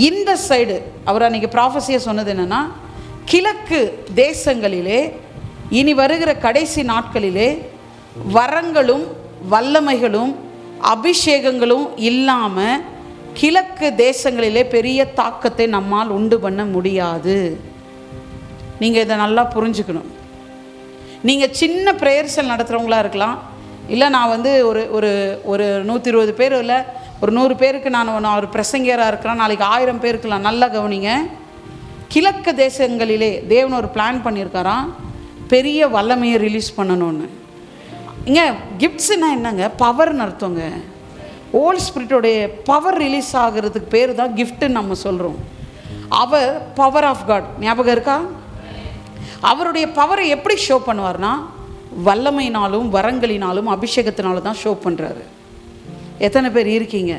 இந்த சைடு அவர் அன்றைக்கி ப்ராஃபஸியை சொன்னது என்னென்னா, கிழக்கு தேசங்களிலே இனி வருகிற கடைசி நாட்களிலே வரங்களும் வல்லமைகளும் அபிஷேகங்களும் இல்லாமல் கிழக்கு தேசங்களிலே பெரிய தாக்கத்தை நம்மால் உண்டு பண்ண முடியாது. நீங்கள் இதை நல்லா புரிஞ்சுக்கணும். நீங்கள் சின்ன ப்ரேயர்ஸில் நடத்துகிறவங்களா இருக்கலாம், இல்லை நான் ஒரு ஒரு ஒரு 120 பேர் இல்லை ஒரு 100 பேருக்கு நான் ஒரு பிரசங்கியராக இருக்கிறேன், நாளைக்கு 1000 பேருக்குலாம். நல்லா கவனிங்க, கிழக்கு தேசங்களிலே தேவன் ஒரு பிளான் பண்ணியிருக்காராம், பெரிய வல்லமையை ரிலீஸ் பண்ணணும்னு. இங்கே கிஃப்ட்ஸுன்னா என்னங்க? பவர்னு அர்த்தங்க. ஹோலி ஸ்பிரிட்டோடைய பவர் ரிலீஸ் ஆகிறதுக்கு பேர் தான் கிஃப்ட்டுன்னு நம்ம சொல்கிறோம். அவர் பவர் ஆஃப் காட் ஞாபகம் இருக்கா? அவருடைய பவரை எப்படி ஷோ பண்ணுவார்னா, வல்லமையினாலும் வரங்களினாலும் அபிஷேகத்தினாலும் தான் ஷோ பண்ணுறாரு. எத்தனை பேர் இருக்கீங்க?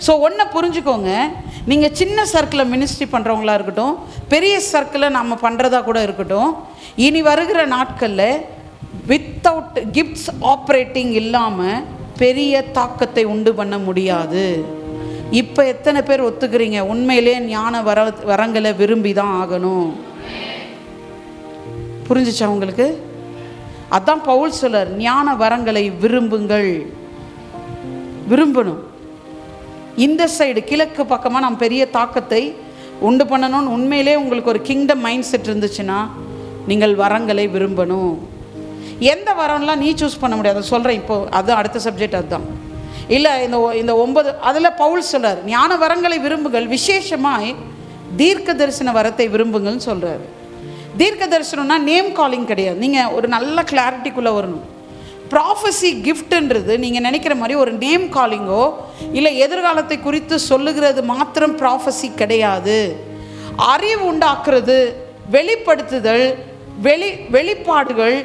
ஸோ ஒன்றை புரிஞ்சுக்கோங்க, நீங்கள் சின்ன சர்க்கிளில் மினிஸ்ட்ரி பண்ணுறவங்களா இருக்கட்டும், பெரிய சர்க்கிளில் நம்ம பண்ணுறதா கூட இருக்கட்டும், இனி வருகிற நாட்களில் வித்தவுட் கிஃப்ட்ஸ் ஆப்ரேட்டிங் இல்லாமல் பெரிய தாக்கத்தை உண்டு பண்ண முடியாது. இப்போ எத்தனை பேர் ஒத்துக்கிறீங்க உண்மையிலே ஞான வரங்களை விரும்பி தான் ஆகணும்? புரிஞ்சிச்சா உங்களுக்கு? அதான் பவுல் சொல்றார், ஞான வரங்களை விரும்புங்கள். விரும்பணும். இந்த சைடு கிழக்கு பக்கமாக நாம் பெரிய தாக்கத்தை உண்டு பண்ணணும்னு உண்மையிலே உங்களுக்கு ஒரு கிங்டம் மைண்ட் செட் இருந்துச்சுன்னா நீங்கள் வரங்களை விரும்பணும். எந்த வரம்லாம் நீ சூஸ் பண்ண முடியாது, சொல்கிறேன் இப்போது. அதுதான் அடுத்த சப்ஜெக்ட். அதுதான் இல்லை இந்த 9 அதில் பவுல் சொல்கிறார், ஞான வரங்களை விரும்புங்கள், விசேஷமாய் தீர்க்க தரிசன வரத்தை விரும்புங்கள்னு சொல்கிறார். தீர்க்க தரிசனம்னா நேம் காலிங் கிடையாது. நீங்கள் ஒரு நல்ல கிளாரிட்டிக்குள்ளே வரணும். ப்ராஃபஸி கிஃப்ட்ன்றது நீங்கள் நினைக்கிற மாதிரி ஒரு நேம் காலிங்கோ இல்லை எதிர்காலத்தை குறித்து சொல்லுகிறது மாத்திரம் ப்ராஃபஸி கிடையாது. அறிவு உண்டாக்குறது, வெளிப்படுத்துதல், வெளிப்பாடுகள்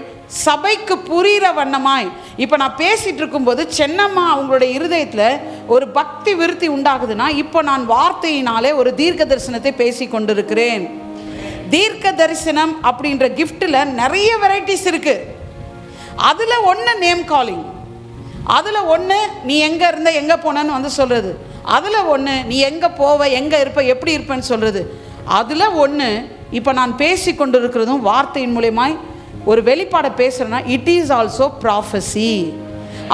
சபைக்கு புரிகிற வண்ணமாய். இப்போ நான் பேசிகிட்டு இருக்கும்போது சென்னம்மா அவங்களுடைய இருதயத்தில் ஒரு பக்தி விருத்தி உண்டாகுதுன்னா, இப்போ நான் வார்த்தையினாலே ஒரு தீர்க்க தரிசனத்தை பேசி கொண்டிருக்கிறேன். தீர்க்க தரிசனம் அப்படின்ற கிஃப்டில் நிறைய வெரைட்டிஸ் இருக்குது. அதில் ஒன்று நேம் காலிங், அதில் ஒன்று நீ எங்கே இருந்த எங்கே போனன்னு சொல்கிறது, அதில் ஒன்று நீ எங்கே போவ எங்கே இருப்ப எப்படி இருப்பேன்னு சொல்கிறது, அதில் ஒன்று இப்போ நான் பேசி கொண்டு இருக்கிறதும் வார்த்தையின் மூலமாய் ஒரு வெளிப்பாடை பேசுகிறேன்னா இட் இஸ் ஆல்சோ ப்ராஃபஸி.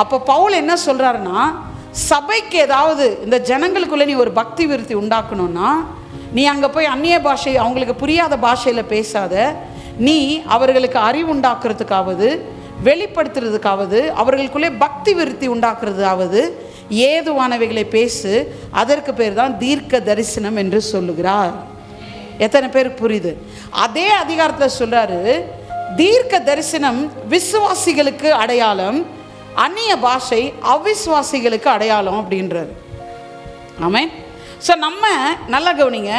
அப்போ பவுல் என்ன சொல்கிறாருன்னா, சபைக்கு ஏதாவது இந்த ஜனங்களுக்குள்ளே நீ ஒரு பக்தி விருத்தி உண்டாக்கணும்னா, நீ அங்கே போய் அந்நிய பாஷை அவங்களுக்கு புரியாத பாஷையில் பேசாத. நீ அவர்களுக்கு அறிவு உண்டாக்குறதுக்காவது வெளிப்படுத்துறதுக்காவது அவர்களுக்குள்ளே பக்தி விருத்தி உண்டாக்குறதாவது ஏதுவானவைகளை பேசு. அதற்கு பேர் தான் தீர்க்க தரிசனம் என்று சொல்லுகிறார். எத்தனை பேருக்கு புரியுது? அதே அதிகாரத்தில் சொல்கிறாரு, தீர்க்க தரிசனம் விசுவாசிகளுக்கு அடையாளம், அந்நிய பாஷை அவிசுவாசிகளுக்கு அடையாளம் அப்படின்றார். ஆமென். ஸோ நம்ம நல்லா கவனிங்க,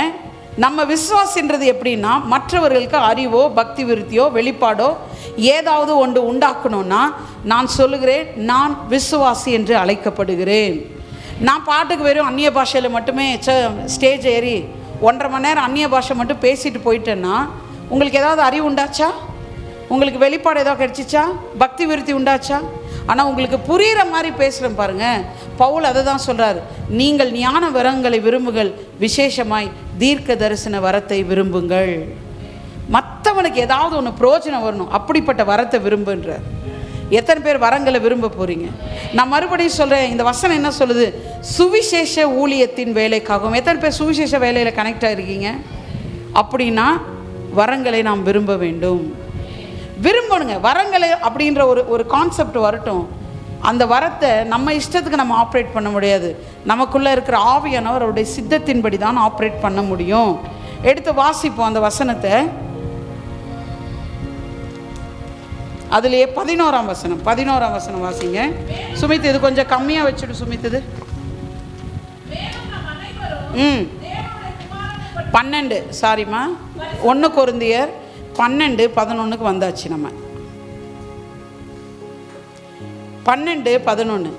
நம்ம விசுவாசின்றது எப்படின்னா, மற்றவர்களுக்கு அறிவோ பக்தி விருத்தியோ வெளிப்பாடோ ஏதாவது ஒன்று உண்டாக்கணும்னா நான் சொல்லுகிறேன், நான் விசுவாசி என்று அழைக்கப்படுகிறேன். நான் பாட்டுக்கு வெறும் அந்நிய பாஷையில் மட்டுமே ஸ்டேஜ் ஏறி 1.5 மணி நேரம் அந்நிய பாஷை மட்டும் பேசிட்டு போயிட்டேன்னா உங்களுக்கு ஏதாவது அறிவு உண்டாச்சா? உங்களுக்கு வெளிப்பாடு ஏதாவது கிடைச்சிச்சா? பக்தி விருத்தி உண்டாச்சா? ஆனால் உங்களுக்கு புரிகிற மாதிரி பேசுகிறேன் பாருங்கள். பவுல் அதை தான் சொல்கிறார், நீங்கள் ஞான வரங்களை விரும்புங்கள், விசேஷமாய் தீர்க்க தரிசன வரத்தை விரும்புங்கள். மற்றவனுக்கு ஏதாவது ஒன்று பிரயோஜனம் வரணும், அப்படிப்பட்ட வரத்தை விரும்புன்றார். எத்தனை பேர் வரங்களை விரும்ப போகிறீங்க? நான் மறுபடியும் சொல்கிறேன், இந்த வசனம் என்ன சொல்லுது? சுவிசேஷ ஊழியத்தின் வேலைக்காகவும். எத்தனை பேர் சுவிசேஷ வேலையில் கனெக்ட் ஆகிருக்கீங்க? அப்படின்னா வரங்களை நாம் விரும்ப வேண்டும், விரும்பணுங்க. வரங்களை அப்படின்ற ஒரு கான்செப்ட் வரட்டும். அந்த வரத்தை நம்ம இஷ்டத்துக்கு நம்ம ஆப்ரேட் பண்ண முடியாது. நமக்குள்ளே இருக்கிற ஆவியானவர் அவருடைய சித்தத்தின்படி தான் ஆப்ரேட் பண்ண முடியும். எடுத்து வாசிப்போம் அந்த வசனத்தை. அதுலேயே 11ஆம் வசனம், 11ஆம் வசனம் வாசிங்க. சுமித் இது கொஞ்சம் கம்மியாக வச்சுடு சுமித். இது 12 சாரிம்மா 1 கொரிந்தியர் 12:11 வந்தாச்சு. நம்ம 12:11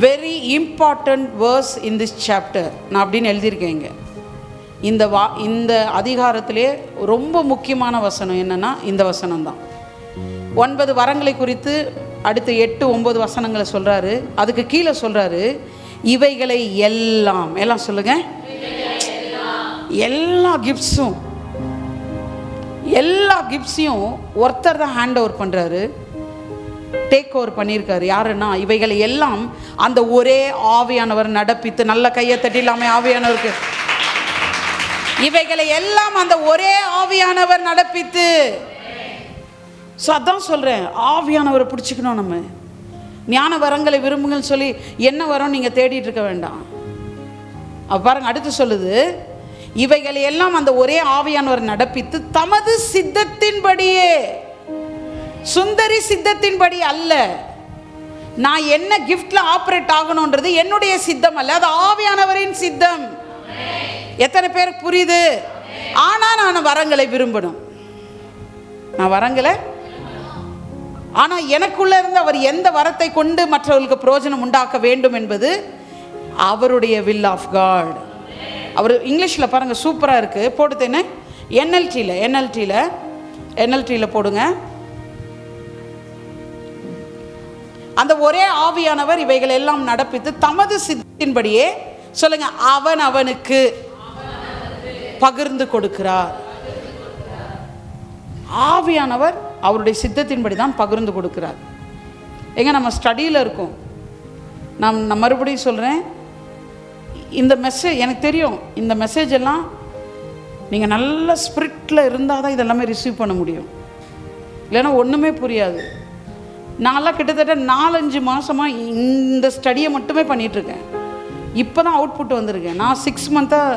very important verse in this chapter நான் அப்படின்னு எழுதியிருக்கேன் இங்கே. இந்த அதிகாரத்திலே ரொம்ப முக்கியமான வசனம் என்னன்னா இந்த வசனம் தான். 9 வரங்களை குறித்து அடுத்து 8, 9 வசனங்களை சொல்கிறாரு. அதுக்கு கீழே சொல்கிறாரு, இவைகளை எல்லாம் சொல்லுங்க, எல்லா கிஃப்ட்ஸையும் ஒருத்தர் தான் ஹேண்ட் ஓவர் பண்ணுறாரு, டேக் ஓவர் பண்ணியிருக்காரு. யாருன்னா இவைகளை எல்லாம் அந்த ஒரே ஆவியானவர் நடப்பித்து. நல்ல கையை தட்டிலாமே ஆவியானவருக்கு. இவைகளை எல்லாம் அந்த ஒரே ஆவியானவர் நடப்பித்து. ஸோ அதான் சொல்கிறேன், ஆவியானவரை பிடிச்சிக்கணும். நம்ம ஞான வரங்களை விரும்புங்கன்னு சொல்லி என்ன வரும் நீங்கள் தேடிட்டு இருக்க வேண்டாம். பாருங்க அடுத்து சொல்லுது, இவைகளை எல்லாம் அந்த ஒரே ஆவியானவர் நடப்பித்து தமது சித்தத்தின்படியே, சுந்தரி சித்தத்தின்படி அல்ல. நான் என்ன கிஃப்ட்ல ஆப்ரேட் ஆகணும்ன்றது என்னுடைய சித்தம் அல்ல, அது ஆவியானவரின் சித்தம். எத்தனை பேருக்கு புரியுது? ஆனால் நான் வரங்களை விரும்பணும். நான் வரங்களை, ஆனால் எனக்குள்ள இருந்து அவர் எந்த வரத்தை கொண்டு மற்றவர்களுக்கு பிரயோஜனம் உண்டாக்க வேண்டும் என்பது அவருடைய வில் ஆஃப் காட். அவர் இங்கிலீஷில் பாருங்க சூப்பராக இருக்கு, போடுத்தேன்னு என்எல்டியில் போடுங்க. அந்த ஒரே ஆவியானவர் இவைகள் எல்லாம் நடப்பித்து தமது சித்தத்தின்படியே, சொல்லுங்க, அவனுக்கு பகிர்ந்து கொடுக்கிறார். ஆவியானவர் அவருடைய சித்தத்தின்படி தான் பகிர்ந்து கொடுக்கிறார். எங்க நம்ம ஸ்டடியில் இருக்கோம். நான் மறுபடியும் சொல்கிறேன், இந்த மெசேஜ் எனக்கு தெரியும். இந்த மெசேஜ் எல்லாம் நீங்கள் நல்ல ஸ்பிரிட்டில் இருந்தால் தான் இதெல்லாமே ரிசீவ் பண்ண முடியும், இல்லைன்னா ஒன்றுமே புரியாது. நான்லாம் கிட்டத்தட்ட 4-5 மாதமாக இந்த ஸ்டடியை மட்டுமே பண்ணிகிட்ருக்கேன். இப்போ தான் அவுட்புட் வந்திருக்கேன். நான் 6 மந்த்தாக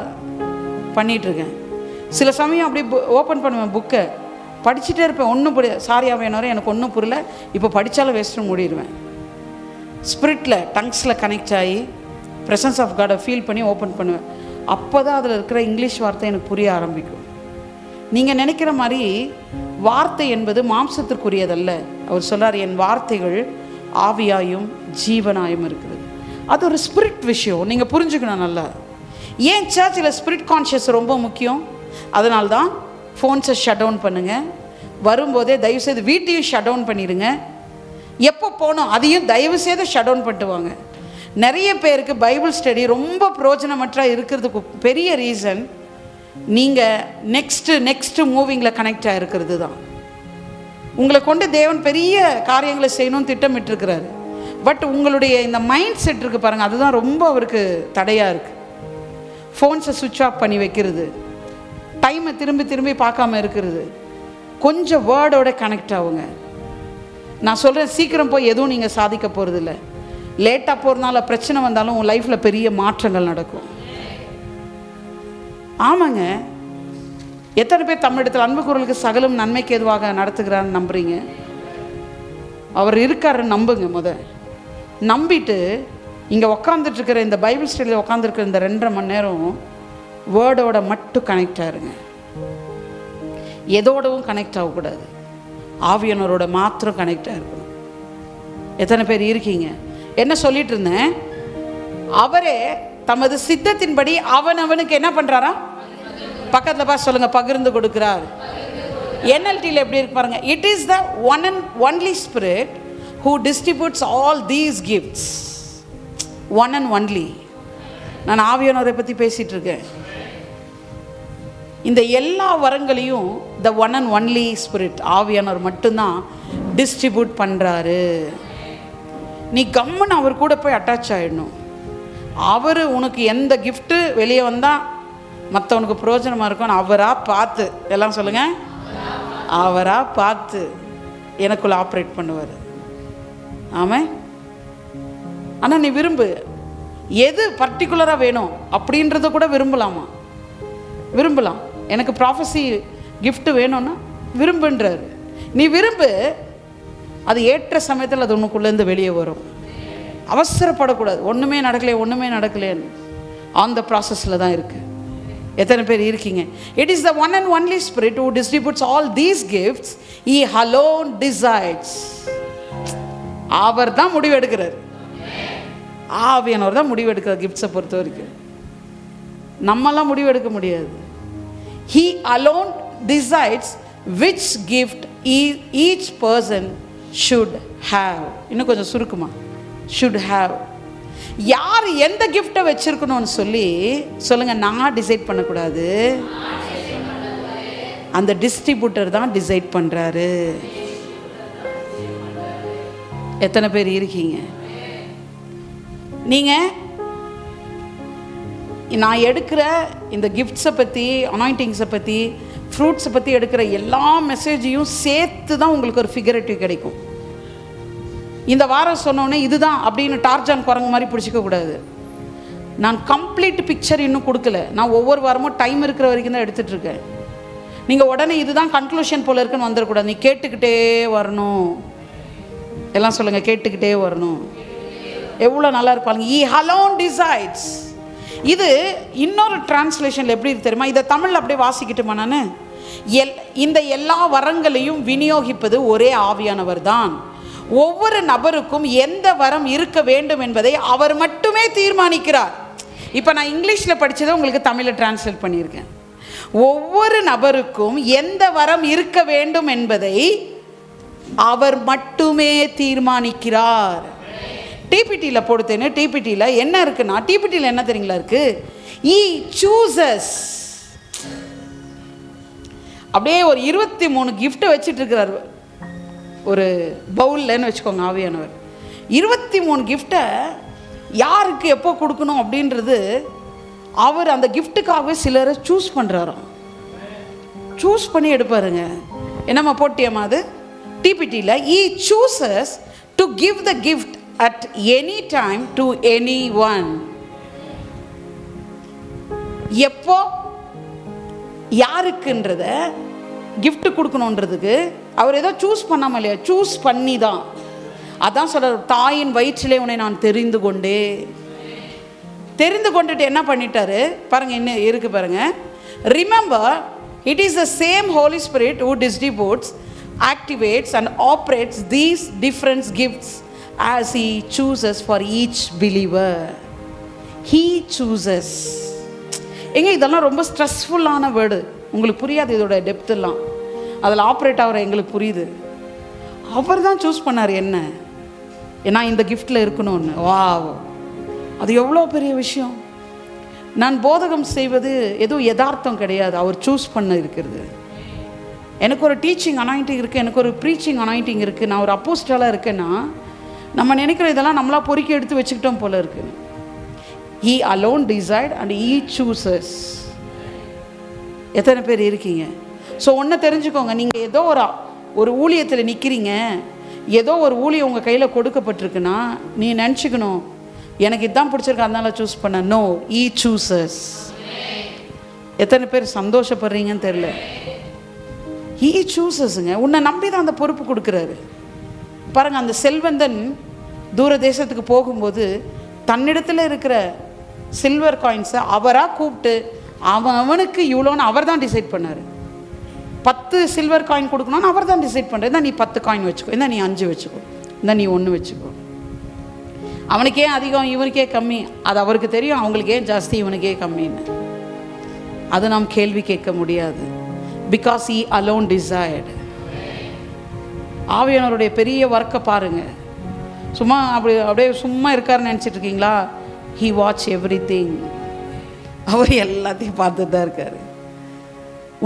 பண்ணிகிட்ருக்கேன். சில சமயம் அப்படி ஓப்பன் பண்ணுவேன் புக்கை, படிச்சுட்டே இருப்பேன். ஒன்றும் புரிய, சாரியாக வேணும் எனக்கு ஒன்றும் புரியல, இப்போ படித்தாலும் வேஸ்ட்டு மூடிடுவேன். ஸ்பிரிட்டில் டங்ஸில் கனெக்ட் ஆகி ப்ரெசன்ஸ் ஆஃப் காடை ஃபீல் பண்ணி ஓப்பன் பண்ணுவேன். அப்போ தான் அதில் இருக்கிற இங்கிலீஷ் வார்த்தை எனக்கு புரிய ஆரம்பிக்கும். நீங்கள் நினைக்கிற மாதிரி வார்த்தை என்பது மாம்சத்திற்குரியதல்ல. அவர் சொல்கிறார், என் வார்த்தைகள் ஆவியாயும் ஜீவனாயும் இருக்குது. அது ஒரு ஸ்பிரிட் விஷயம், நீங்கள் புரிஞ்சுக்கணும் நல்லா. ஏன் சர்ச்சில் ஸ்பிரிட் கான்ஷியஸ் ரொம்ப முக்கியம். அதனால தான் ஃபோன்ஸை ஷட் டவுன் பண்ணுங்கள். வரும்போதே தயவுசெய்து வீட்டையும் ஷட் டவுன் பண்ணிடுங்க. எப்போ போனோம் அதையும் தயவுசெய்து ஷட் டவுன் பண்ணிட்டு வாங்க. நிறைய பேருக்கு பைபிள் ஸ்டடி ரொம்ப பிரயோஜனமற்ற இருக்கிறதுக்கு பெரிய ரீசன் நீங்கள் நெக்ஸ்ட்டு மூவிங்கில் கனெக்ட் ஆகிருக்கிறது தான். உங்களை கொண்டு தேவன் பெரிய காரியங்களை செய்யணும்னு திட்டமிட்டிருக்கிறாரு. பட் உங்களுடைய இந்த மைண்ட் செட் இருக்குது பாருங்கள், அதுதான் ரொம்ப அவருக்கு தடையாக இருக்குது. ஃபோன்ஸை சுவிட்ச் ஆஃப் பண்ணி வைக்கிறது, டைமை திரும்பி பார்க்காம இருக்கிறது. கொஞ்சம் வேர்டோட கனெக்ட் ஆகுங்க. நான் சொல்கிறேன், சீக்கிரம் போய் எதுவும் நீங்கள் சாதிக்க போகிறதில்ல. லேட்டாக போகிறதுனால பிரச்சனை வந்தாலும் உன் லைஃப்பில் பெரிய மாற்றங்கள் நடக்கும். ஆமாங்க. எத்தனை பேர் தமிழிடத்தில் அன்பு குரலுக்கு சகலும் நன்மைக்கு எதுவாக நடத்துகிறான்னு நம்புறீங்க? அவர் இருக்காருன்னு நம்புங்க. நம்பிட்டு இங்கே உக்காந்துட்டுருக்கிற இந்த பைபிள் ஸ்டடியில் உட்காந்துருக்கிற இந்த 2.5 மணி நேரம் வேர்டோட மட்டும் கனெக்ட் ஆகிருங்க. எதோடவும் கனெக்ட் ஆகக்கூடாது, ஆவியானவரோட மாத்திரம் கனெக்ட் ஆகிருக்கணும். எத்தனை பேர் இருக்கீங்க? என்ன சொல்லிட்டு இருந்தேன், அவரே தமது சித்தத்தின்படி அவனுக்கு என்ன பண்ணுறாரா? பக்கத்தில் பார்த்து சொல்லுங்கள், பகிர்ந்து கொடுக்கிறார். NLTயில் எப்படி இருக்கு பாருங்க, it is the one and only spirit who distributes all these gifts. One and only. நான் ஆவியானவரை பற்றி பேசிகிட்டு இருக்கேன். இந்த எல்லா வரங்களையும் the one and only spirit ஆவியானவர் மட்டும்தான் டிஸ்ட்ரிபியூட் பண்ணுறாரு. நீ கம்முன்னு அவர் கூட போய் அட்டாச் ஆகிடணும். அவர் உனக்கு எந்த கிஃப்ட்டு வெளியே வந்தால் மற்றவனுக்கு பிரயோஜனமாக இருக்கும்னு அவராக பார்த்து, எல்லாம் சொல்லுங்கள், அவராக பார்த்து எனக்குள்ளே ஆப்ரேட் பண்ணுவார். ஆமாம். ஆனால் நீ விரும்பு, எது பர்டிகுலராக வேணும் அப்படின்றத கூட விரும்பலாமா? விரும்பலாம். எனக்கு ப்ராஃபஸி கிஃப்ட் வேணும்னா விரும்புன்றார். நீ விரும்பு, அது ஏற்ற சமயத்தில் அது உனக்குள்ளேருந்து வெளியே வரும். அவசரப்படக்கூடாது. ஒன்றுமே நடக்கலைன்னு அந்த ப்ராசஸில் தான் இருக்குது. எத்தனை பேர் இருக்கீங்க? It is the one and only spirit who distributes all these gifts. He alone decides. அவர் தான் முடிவு எடுக்கிறார். ஆவியானவர் தான் முடிவு எடுக்கிறார். கிஃப்ட்ஸை பொறுத்த வரைக்கும் நம்மெல்லாம் முடிவு எடுக்க முடியாது. He alone decides which gift each person should have. இன்னும் கொஞ்சம் சுருக்குமா, should have. யார் எந்த கிஃப்டை வச்சிருக்கணும்னு சொல்லி சொல்லுங்க. நான் டிசைட் பண்ணக்கூடாது, அந்த டிஸ்ட்ரிபியூட்டர் தான் டிசைட் பண்ணுறாரு. எத்தனை பேர் இருக்கீங்க? நீங்கள் நான் எடுக்கிற இந்த கிஃப்ட்ஸை பற்றி, அனாயிண்டிங்ஸை பற்றி, ஃப்ரூட்ஸை பற்றி எடுக்கிற எல்லா மெசேஜையும் சேர்த்து தான் உங்களுக்கு ஒரு ஃபிகரேட்டிவ் கிடைக்கும். இந்த வாரம் சொன்னோன்னே இதுதான் அப்படின்னு டார்ஜான் குரங்கு மாதிரி பிடிச்சிக்க கூடாது. நான் கம்ப்ளீட் பிக்சர் இன்னும் கொடுக்கல. நான் ஒவ்வொரு வாரமும் டைம் இருக்கிற வரைக்கும் தான் எடுத்துகிட்ருக்கேன். நீங்கள் உடனே இதுதான் கன்க்ளூஷன் போல் இருக்குன்னு வந்துடக்கூடாது. நீ கேட்டுக்கிட்டே வரணும். எல்லாம் சொல்லுங்கள், கேட்டுக்கிட்டே வரணும். எவ்வளோ நல்லா இருப்பாங்க. He alone decides. இது இன்னொரு டிரான்ஸ்லேஷனில் எப்படி இருக்கு தெரியுமா? இதை தமிழில் அப்படியே வாசிக்கிட்டுமா நான். இந்த எல்லா வரங்களையும் விநியோகிப்பது ஒரே ஆவியானவர் தான். ஒவ்வொரு நபருக்கும் எந்த வரம் இருக்க வேண்டும் என்பதை அவர் மட்டுமே தீர்மானிக்கிறார். இப்போ நான் இங்கிலீஷில் படித்ததை உங்களுக்கு தமிழில் டிரான்ஸ்லேட் பண்ணியிருக்கேன். ஒவ்வொரு நபருக்கும் எந்த வரம் இருக்க வேண்டும் என்பதை அவர் மட்டுமே தீர்மானிக்கிறார். டிபிடியில் போடுத்தேன்னு, டிபிடியில் என்ன இருக்குன்னா, டிபிடியில் என்ன தெரியுங்களா இருக்கு? He chooses. அப்படியே ஒரு 23 கிஃப்ட் வச்சுட்டு இருக்கிறார் ஒரு பவுல்லன்னு வச்சுக்கோங்க. ஆவியானவர் 23 கிஃப்டை யாருக்கு எப்போ கொடுக்கணும் அப்படின்றது அவர் அந்த கிஃப்ட்டுக்காகவே சிலரை சூஸ் பண்ணுறாராம். சூஸ் பண்ணி எடுப்பாருங்க. என்னம்மா போட்டியம்மா அது? டிபிடியில் He chooses to give the gift at any time to anyone. எப்போ யாருக்குன்றத கிஃப்ட் கொடுக்கணுன்றதுக்கு அவர் ஏதோ சூஸ் பண்ணாமல் இல்லையா, சூஸ் பண்ணி தான். அதான் சொல்கிறார், தாயின் வயிற்றிலே உன்னை நான் தெரிந்து கொண்டுட்டு என்ன பண்ணிட்டாரு பாருங்க. என்ன இருக்கு பாருங்க. Remember, it is the same Holy Spirit who distributes, activates and operates these different gifts as He chooses for each believer. He chooses. எங்க இதெல்லாம் ரொம்ப ஸ்ட்ரெஸ்ஃபுல்லான வேர்டு. உங்களுக்கு புரியாது இதோட டெப்த்தெல்லாம். அதில் ஆப்ரேட் ஆகிற எங்களுக்கு புரியுது. அவர் தான் சூஸ் பண்ணார் என்ன, ஏன்னா இந்த கிஃப்டில் இருக்கணும்னு. வா, அது எவ்வளோ பெரிய விஷயம். நான் போதகம் செய்வது எதுவும் யதார்த்தம் கிடையாது, அவர் சூஸ் பண்ண இருக்கிறது. எனக்கு ஒரு டீச்சிங் அனாயிண்டிங் இருக்குது, எனக்கு ஒரு ப்ரீச்சிங் அனாயிண்டிங் இருக்குது, நான் ஒரு அப்போஸ்டலாக இருக்கேன்னா நம்ம நினைக்கிற இதெல்லாம் நம்மளா பொறுக்கி எடுத்து வச்சுக்கிட்டோம் போல இருக்குது. He alone decide and He chooses. எத்தனை பேர் இருக்கீங்க? ஸோ ஒன்று தெரிஞ்சுக்கோங்க, நீங்கள் ஏதோ ஒரு ஊழியத்தில் நிற்கிறீங்க, ஏதோ ஒரு ஊழியம் உங்கள் கையில் கொடுக்கப்பட்டிருக்குன்னா நீ நினச்சிக்கணும், எனக்கு இதுதான் பிடிச்சிருக்கு அதனால சூஸ் பண்ண. No, He chooses. எத்தனை பேர் சந்தோஷப்படுறீங்கன்னு தெரியல. He choosesங்க. உன்னை நம்பி தான் அந்த பொறுப்பு கொடுக்குறாரு. பாருங்கள், அந்த செல்வந்தன் தூர தேசத்துக்கு போகும்போது தன்னிடத்தில் இருக்கிற சில்வர் காயின்ஸை அவராக கூப்பிட்டு அவனுக்கு இவ்வளோன்னு அவர் தான் டிசைட் பண்ணார். 10 சில்வர் காயின் கொடுக்கணும்னு அவர் தான் டிசைட் பண்ணுறது. இந்த நீ 10 காயின் வச்சுக்கோ, இந்த நீ 5 வச்சுக்கோ, இந்த நீ 1 வச்சுக்கோ. அவனுக்கே அதிகம் இவனுக்கே கம்மி, அது அவருக்கு தெரியும். அவங்களுக்கே ஜாஸ்தி இவனுக்கே கம்மின்னு. அதை நாம் கேள்வி கேட்க முடியாது. Because he alone desired. ஆவியானவருடைய பெரிய ஒர்க்கை பாருங்கள். சும்மா அப்படியே சும்மா இருக்காருன்னு நினச்சிட்டு இருக்கீங்களா? he watch everything. அவர் எல்லாத்தையும் பார்த்துட்டு தான் இருக்கார்.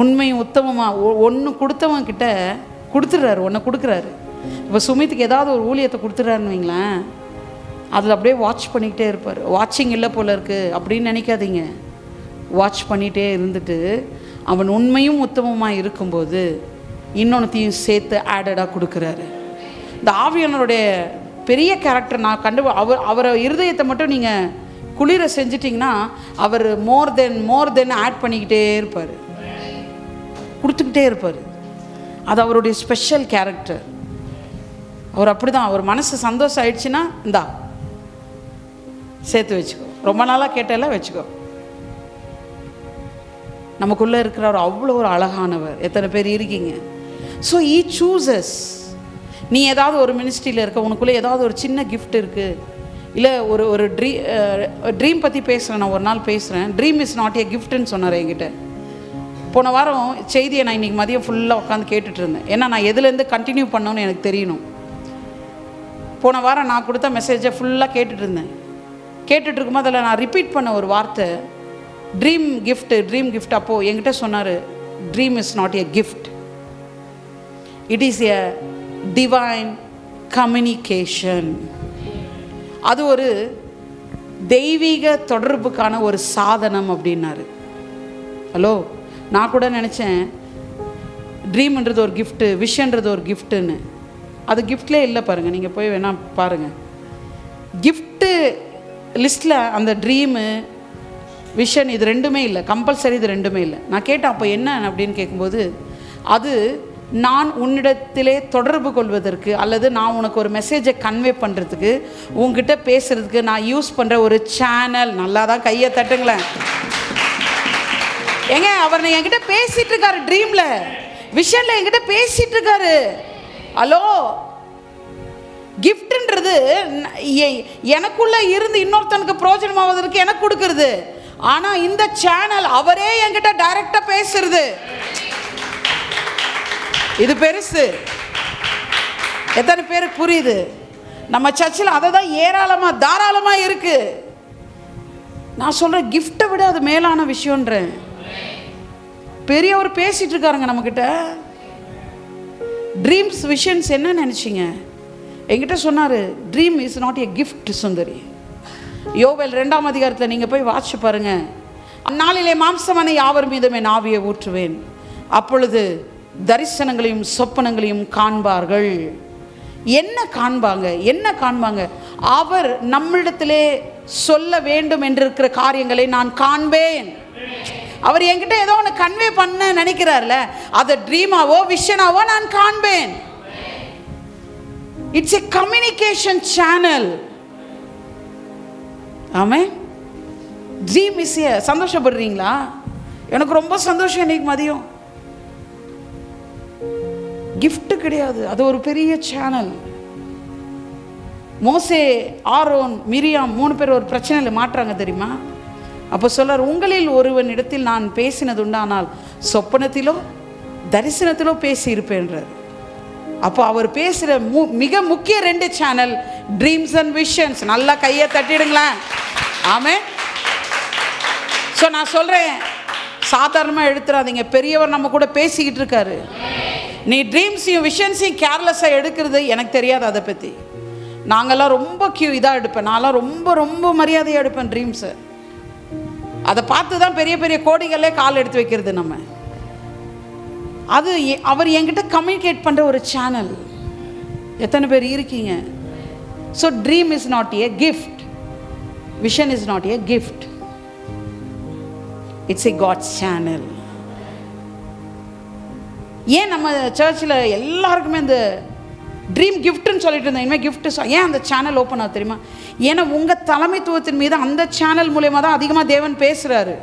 உண்மையும் உத்தமமாக ஒன்று கொடுத்தவங்க கிட்ட கொடுத்துட்றாரு, ஒன்று கொடுக்குறாரு. இப்போ சுமித்துக்கு ஏதாவது ஒரு ஊழியத்தை கொடுத்துட்றாருன்னு வைங்களேன், அதில் அப்படியே வாட்ச் பண்ணிக்கிட்டே இருப்பார். வாட்சிங் இல்லை போல இருக்குது அப்படின்னு நினைக்காதீங்க. வாட்ச் பண்ணிகிட்டே இருந்துட்டு அவன் உண்மையும் உத்தமமாக இருக்கும்போது இன்னொன்றுத்தையும் சேர்த்து ஆடடாக கொடுக்குறாரு. இந்த ஆவியானவருடைய பெரிய கேரக்டர் நான் அவரை இருதயத்தை மட்டும் நீங்கள் குளிர செஞ்சிட்டிங்கன்னா அவர் மோர் தென் ஆட் பண்ணிக்கிட்டே இருப்பார், கொடுத்துக்கிட்டே இருப்பார். அது அவருடைய ஸ்பெஷல் கேரக்டர். அவர் அப்படி தான். அவர் மனசு சந்தோஷம் ஆயிடுச்சுன்னா இந்தா சேர்த்து வச்சுக்கோ, ரொம்ப நாளாக கேட்டால வச்சுக்கோ. நமக்குள்ளே இருக்கிறவர் அவ்வளோ ஒரு அழகானவர். எத்தனை பேர் இருக்கீங்க? So he சூசஸ். நீ ஏதாவது ஒரு மினிஸ்ட்ரியில் இருக்க, உனக்குள்ளே ஏதாவது ஒரு சின்ன கிஃப்ட் இருக்குது, இல்லை ஒரு ட்ரீம் பற்றி பேசுகிறேன். நான் ஒரு நாள் பேசுகிறேன். ட்ரீம் இஸ் நாட் ஏ கிஃப்ட்னு சொன்னார் என்கிட்ட. போன வாரம் செய்தியை நான் இன்றைக்கி மதியம் ஃபுல்லாக உட்காந்து கேட்டுட்டு இருந்தேன். ஏன்னா நான் எதுலேருந்து கண்டினியூ பண்ணணும்னு எனக்கு தெரியணும். போன வாரம் நான் கொடுத்த மெசேஜை ஃபுல்லாக கேட்டுட்டு இருந்தேன். கேட்டுட்டு இருக்கும்போது அதில் நான் ரிப்பீட் பண்ண ஒரு வார்த்தை ட்ரீம் கிஃப்ட். அப்போது என்கிட்ட சொன்னார், dream is not a gift, it is a divine communication. அது ஒரு தெய்வீக தொடர்புக்கான ஒரு சாதனம் அப்படின்னாரு. ஹலோ, நான் கூட நினச்சேன் ட்ரீம்ன்றது ஒரு கிஃப்ட்டு, விஷன்றது ஒரு கிஃப்ட்டுன்னு. அது கிஃப்ட்லே இல்லை பாருங்கள். நீங்கள் போய் வேணால் பாருங்கள். கிஃப்ட்டு லிஸ்ட்டில் அந்த ட்ரீமு விஷன் இது ரெண்டுமே இல்லை, கம்பல்சரி இது ரெண்டுமே இல்லை. நான் கேட்டேன் அப்போ என்ன அப்படின்னு கேட்கும்போது, அது நான் உன்னிடத்திலே தொடர்பு கொள்வதற்கு அல்லது நான் உனக்கு ஒரு மெசேஜை கன்வே பண்ணுறதுக்கு, உங்ககிட்ட பேசுகிறதுக்கு நான் யூஸ் பண்ணுற ஒரு சேனல். நல்லா தான் கையை தட்டுங்களேன். ஏங்க, அவர் என்கிட்ட பேசிகிட்டு இருக்காரு, ட்ரீமில் விஷனில் என்கிட்ட பேசிகிட்டு இருக்காரு. ஹலோ, கிஃப்ட்ன்றது எனக்குள்ளே இருந்து இன்னொருத்தனுக்கு பிரோஜனமாவதற்கு எனக்கு கொடுக்கறது. ஆனால் இந்த சேனல் அவரே என்கிட்ட டைரெக்டாக பேசுறது. இது பெருசு. எத்தனை பேருக்கு புரியுது? நம்ம சர்ச்சில் அதை தான் ஏராளமாக தாராளமாக இருக்குது. நான் சொல்கிறேன், கிஃப்டை விட அது மேலான விஷயன்றேன். பெரியவர் பேசிகிட்டு இருக்காருங்க நம்மக்கிட்ட. ட்ரீம்ஸ் விஷன்ஸ் என்ன நினச்சிங்க? என்கிட்ட சொன்னார், dream is not a gift Sundari. யோவேல் 2ஆம் அதிகாரத்தில் நீங்கள் போய் வாட்சி பாருங்கள். அந்நாளிலே மாம்சமான யாவர் மீதும் என் ஆவியை ஊற்றுவேன், அப்பொழுது தரிசனங்களையும் சொப்பனங்களையும் காண்பார்கள். என்ன காண்பாங்க? அவர் நம்மிடத்திலே சொல்ல வேண்டும் என்றிருக்கிற காரியங்களை நான் காண்பேன். அவர் என்கிட்ட ஏதோ ஒன்று கன்வே பண்ண நினைக்கிறார்ல, அதை ட்ரீமாவோ விஷனாவோ நான் காண்பேன். It's a communication channel. ஆமென். Dream is a. சந்தோஷப்படுறீங்களா? எனக்கு ரொம்ப சந்தோஷம். இன்னைக்கு மதியம் கிஃப்ட் கிடையாது, அது ஒரு பெரிய சேனல். மோசே, ஆரோன், மிரியாம் 3 பேர் ஒரு பிரச்சனையில் மாட்டுறாங்க தெரியுமா? அப்போ சொல்றார், உங்களில் ஒருவன் இடத்தில் நான் பேசினது உண்டானால் சொப்பனத்திலோ தரிசனத்திலோ பேசி இருப்பேன்றார். அப்போ அவர் பேசுகிற மிக முக்கிய 2 சேனல் ட்ரீம்ஸ் அண்ட் விஷன்ஸ். நல்லா கையை தட்டிடுங்களேன். ஆமென். ஸோ நான் சொல்கிறேன், சாதாரணமாக எடுத்துடாதீங்க. பெரியவர் நம்ம கூட பேசிக்கிட்டு இருக்காரு. நீ ட்ரீம்ஸையும் விஷன்ஸையும் கேர்லெஸ்ஸாக எடுக்கிறது எனக்கு தெரியாது. அதை பற்றி நாங்கள்லாம் ரொம்ப இதாக எடுப்பேன். நான்லாம் ரொம்ப ரொம்ப மரியாதையாக எடுப்பேன் ட்ரீம்ஸை. அதை பார்த்து தான் பெரிய பெரிய கோடிகளே கால் எடுத்து வைக்கிறது நம்ம. அது அவர் என்கிட்ட கம்யூனிகேட் பண்ணுற ஒரு சேனல். எத்தனை பேர் இருக்கீங்க? So dream is not a gift, vision is not a gift, it's a God's channel. ஏன் நம்ம சர்ச்சில் எல்லாருக்குமே இந்த ட்ரீம் கிஃப்ட்னு சொல்லிட்டு இருந்தேன், இனிமேல் கிஃப்ட்டு ஏன் அந்த சேனல் ஓப்பன் ஆகுது தெரியுமா? ஏன்னா உங்கள் தலைமைத்துவத்தின் மீது அந்த சேனல் மூலயமா தான் அதிகமாக தேவன் பேசுகிறாரு.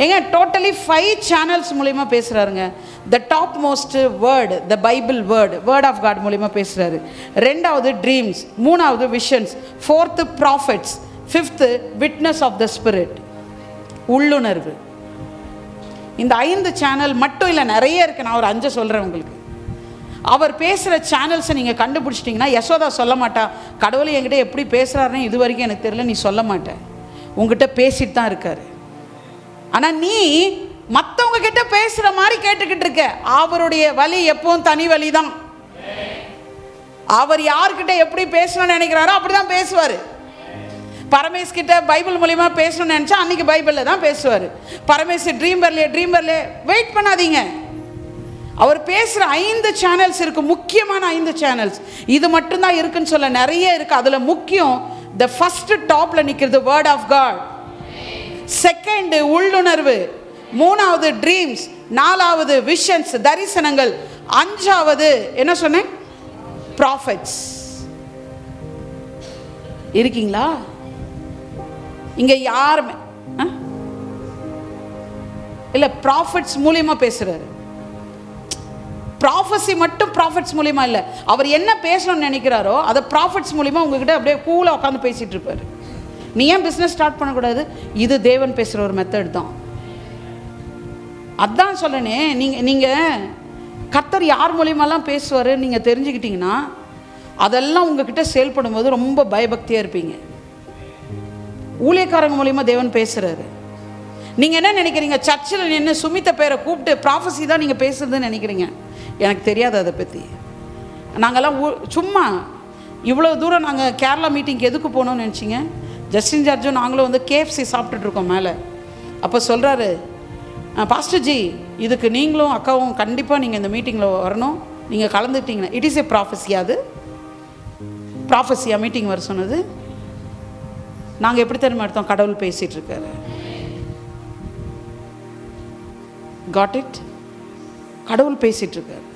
ஏங்க, டோட்டலி 5 சேனல்ஸ் மூலயமா பேசுகிறாருங்க. The top most word, the bible word of god மூலயமா பேசுகிறாரு. 2வது ட்ரீம்ஸ், 3வது visions, 4th prophets, 5th witness of the spirit, உள்ளுணர்வு. இந்த 5 சேனல் மட்டும் இல்லை, நிறைய இருக்குது. நான் ஒரு 5 சொல்கிறேன் உங்களுக்கு. அவர் பேசுகிற சேனல்ஸை நீங்கள் கண்டுபிடிச்சிட்டிங்கன்னா, யசோதா சொல்ல மாட்டா, கடவுளை என்கிட்ட எப்படி பேசுகிறாருன்னு இது வரைக்கும் எனக்கு தெரியல, நீ சொல்ல மாட்டேன். உங்ககிட்ட பேசிட்டு தான் இருக்காரு. ஆனால் நீ மற்றவங்க கிட்ட பேசுகிற மாதிரி கேட்டுக்கிட்டு இருக்க. அவருடைய வழி எப்பவும் தனி வழி தான். அவர் யார்கிட்ட எப்படி பேசணும்னு நினைக்கிறாரோ அப்படி தான் பேசுவார். பரமேஷ் கிட்ட பைபிள் மூலிமா பேசணும்னு நினச்சா அன்றைக்கி பைபிளில் தான் பேசுவார். பரமேஷ் ட்ரீம் வரலையே வெயிட் பண்ணாதீங்க. அவர் பேசுகிற 5 சேனல்ஸ் இருக்குது, முக்கியமான 5 சேனல்ஸ். இது மட்டும்தான் இருக்குன்னு சொல்ல, நிறைய இருக்குது. அதில் முக்கியம், த ஃபஸ்ட்டு டாப்பில் நிற்கிறது வேர்ட் ஆஃப் காட், செகண்டு உள்ளுணர்வு, 3வது ட்ரீம்ஸ், 4வது விஷன்ஸ் தரிசனங்கள், 5வது என்ன சொன்னேன், ப்ராஃபெட்ஸ். இருக்கீங்களா? இங்கே யாருமே இல்லை, ப்ராஃபெட்ஸ் மூலியமா பேசுகிறாரு. ப்ராஃபஸி மட்டும் ப்ராஃபெட்ஸ் மூலிமா இல்லை, அவர் என்ன பேசணும்னு நினைக்கிறாரோ அதை ப்ராஃபெட்ஸ் மூலிமா உங்ககிட்ட அப்படியே கூலாக உட்காந்து பேசிகிட்டு இருப்பார். நீ ஏன் பிஸ்னஸ் ஸ்டார்ட் பண்ணக்கூடாது? இது தேவன் பேசுகிற ஒரு மெத்தட் தான். அதான் சொல்லணே, நீங்கள் கர்த்தர் யார் மூலியமாலாம் பேசுவார் நீங்கள் தெரிஞ்சுக்கிட்டிங்கன்னா அதெல்லாம் உங்ககிட்ட செயல்படும் போது ரொம்ப பயபக்தியாக இருப்பீங்க. ஊழியக்காரங்க மூலிமா தேவன் பேசுகிறாரு. நீங்கள் என்ன நினைக்கிறீங்க, சர்ச்சில் நின்று சுமித்த பேரை கூப்பிட்டு ப்ராஃபஸி தான் நீங்கள் பேசுறதுன்னு நினைக்கிறீங்க. எனக்கு தெரியாது அதை பற்றி. நாங்கள்லாம் சும்மா இவ்வளோ தூரம் நாங்கள் கேரளா மீட்டிங்க்கு எதுக்கு போனோம்னு நினச்சிங்க? ஜஸ்டின் ஜார்ஜும் நாங்களும் வந்து KFC சாப்பிட்டுட்ருக்கோம் மேலே. அப்போ சொல்கிறாரு, பாஸ்டர் ஜி, இதுக்கு நீங்களும் அக்காவும் கண்டிப்பாக நீங்கள் இந்த மீட்டிங்கில் வரணும், நீங்கள் கலந்துக்கிட்டீங்கன்னா. It is a ப்ராஃபஸியா? அது ப்ராஃபஸியா மீட்டிங் வர சொன்னது? நாங்கள் எப்படி தெரியுமா எடுத்தோம், கடவுள் பேசிகிட்ருக்காரு. Got it? கடவுள் பேசிகிட்ருக்காரு.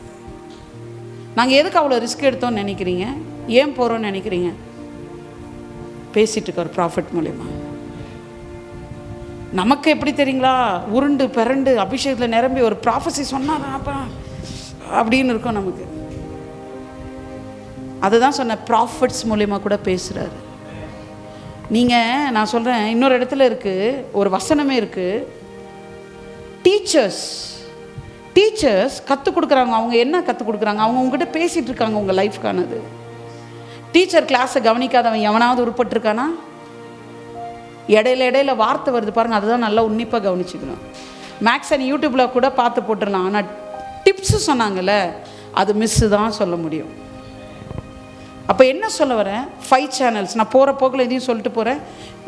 நாங்கள் எதுக்கு அவ்வளோ ரிஸ்க் எடுத்தோம்னு நினைக்கிறீங்க? ஏன் போகிறோன்னு நினைக்கிறீங்க? பேசிகிட்ருக்கார் ப்ராஃபெட் மூலிமா. நமக்கு எப்படி தெரியுங்களா, உருண்டு பிறண்டு அபிஷேகத்தில் நிரம்பி ஒரு ப்ராஃபஸி சொன்னாதான்ப்பா அப்படின்னு இருக்கும் நமக்கு. அதுதான் சொன்ன, ப்ராஃபெட்ஸ் மூலிமா கூட பேசுகிறாரு. நீங்கள், நான் சொல்கிறேன், இன்னொரு இடத்துல இருக்குது, ஒரு வசனமே இருக்குது, டீச்சர்ஸ் கற்றுக் கொடுக்குறாங்க. அவங்க என்ன கற்றுக் கொடுக்குறாங்க? அவங்க உங்ககிட்ட பேசிகிட்டு இருக்காங்க உங்கள் லைஃப்கானது. டீச்சர் கிளாஸை கவனிக்காதவன் எவனாவது உருப்பட்டுருக்கானா? இடையில வார்த்தை வருது பாருங்கள், அதுதான் நல்லா உன்னிப்பாக கவனிச்சுக்கணும். மேக்ஸ் அண்ட் யூடியூப்பில் கூட பார்த்து போட்டுடலாம். ஆனால் டிப்ஸு சொன்னாங்கல்ல, அது மிஸ்ஸு தான் சொல்ல முடியும். அப்போ என்ன சொல்ல வரேன், 5 சேனல்ஸ் நான் போகிற போக்கில் எதையும் சொல்லிட்டு போகிறேன்.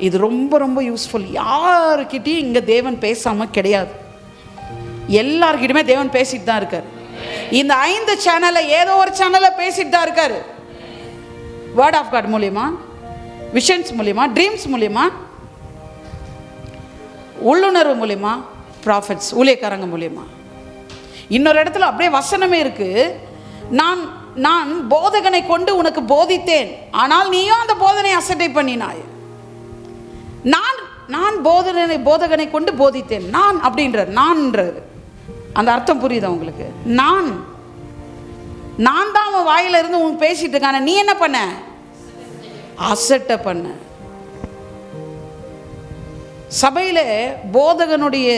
இது ரொம்ப ரொம்ப யூஸ்ஃபுல். யாருக்கிட்டையும் இங்கே தேவன் பேசாமல் கிடையாது. எல்லார்கிட்டையுமே தேவன் பேசிட்டு தான் இருக்கார். இந்த 5 சேனலில் ஏதோ ஒரு சேனலில் பேசிட்டு தான் இருக்கார். வேர்ட் ஆஃப் காட் மூலியமா, விஷன்ஸ் மூலியமா, ட்ரீம்ஸ் மூலியமா, உள்ளுணர்வு மூலியமா, ப்ராஃபெட்ஸ் ஊழியக்காரங்க மூலியமா. இன்னொரு இடத்துல அப்படியே வசனமே இருக்கு, நான் போதகனை கொண்டு உனக்கு போதித்தேன், ஆனால் நீயும் அந்த போதனை அசட்டை பண்ணினாய். நான் போதகனை கொண்டு போதித்தேன். நான் அப்படின்றார், நான்ன்றார். அந்த அர்த்தம் புரியுதா உங்களுக்கு? நான் தான் அவன் வாயில இருந்து உனக்கு பேசிட்டு இருக்கான, நீ என்ன பண்ண? அசட்டை பண்ண. சபையில் போதகனுடைய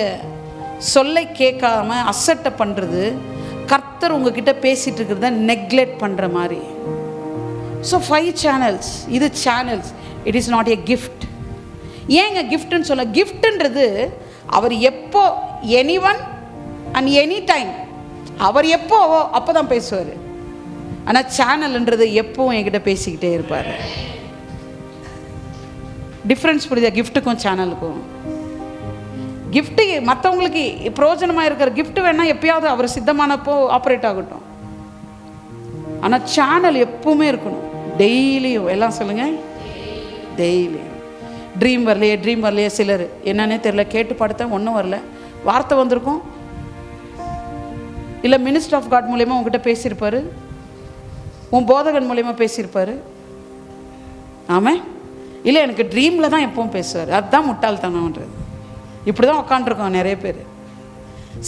சொல்லை கேட்காம அசட்டை பண்ணுறது, கர்த்தர் உங்ககிட்ட பேசிட்டு இருக்கிறத நெக்லெக்ட் பண்ணுற மாதிரி. ஸோ 5 சேனல்ஸ், இது channels, it is not a gift. ஏங்க கிஃப்ட்னு சொல்ல? கிஃப்ட்ன்றது அவர் எப்போ, எனிஒன் அண்ட் எனி டைம், அவர் எப்போ அப்போ தான் பேசுவார். ஆனால் சேனல்ன்றது எப்போவும் என்கிட்ட பேசிக்கிட்டே இருப்பார். டிஃப்ரென்ஸ் புரியுதா கிஃப்ட்டுக்கும் சேனலுக்கும்? கிஃப்ட்டு மற்றவங்களுக்கு பிரயோஜனமாக இருக்கிற கிஃப்ட் வேணால் எப்பயாவது அவர் சித்தமானப்போ ஆப்ரேட் ஆகட்டும். ஆனால் சேனல் எப்பவுமே இருக்கணும், டெய்லியும். எல்லாம் சொல்லுங்கள், டெய்லியும். ட்ரீம் வரலையே சிலர் என்னன்னே தெரியல, கேட்டு படுத்தேன் ஒன்றும் வரல, வார்த்தை வந்திருக்கும், இல்லை மினிஸ்டர் ஆஃப் காட் மூலயமா உங்ககிட்ட பேசியிருப்பார், உன் போதகன் மூலயமா பேசியிருப்பார். ஆமாம், இல்லை எனக்கு ட்ரீமில் தான் எப்பவும் பேசுவார். அதுதான் முட்டாள்தனம்ன்றது. இப்படி தான் உட்காண்ட்ருக்கோம் நிறைய பேர்.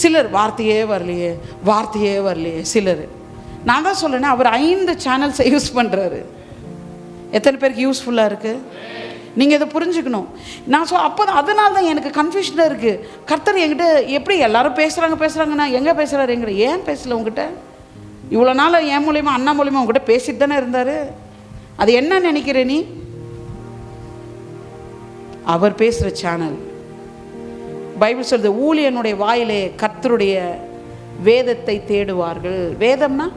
சிலர் வார்த்தையே வரலையே சிலர். நான் தான் சொல்லேன்னா, அவர் 5 சேனல்ஸை யூஸ் பண்ணுறாரு. எத்தனை பேருக்கு யூஸ்ஃபுல்லாக இருக்குது? நீங்கள் இதை புரிஞ்சுக்கணும். நான் அப்போ தான் அதனால தான் எனக்கு கன்ஃபியூஷனாக இருக்குது. கர்த்தர் என்கிட்ட எப்படி எல்லாரும் பேசுகிறாங்கன்னா எங்கே பேசுகிறாரு எங்கிட்ட, ஏன் பேசலை உங்ககிட்ட? இவ்வளோ நாள் என் மூலியமாக அண்ணா மூலியமாக உங்ககிட்ட பேசிட்டு தானே இருந்தார். அது என்ன நினைக்கிற நீ? அவர் பேசுகிற சேனல். பைபிள் சொல்றது, ஊழியனுடைய வாயிலே கர்த்தருடைய வேதத்தை தேடுவார்கள். வேதம்னா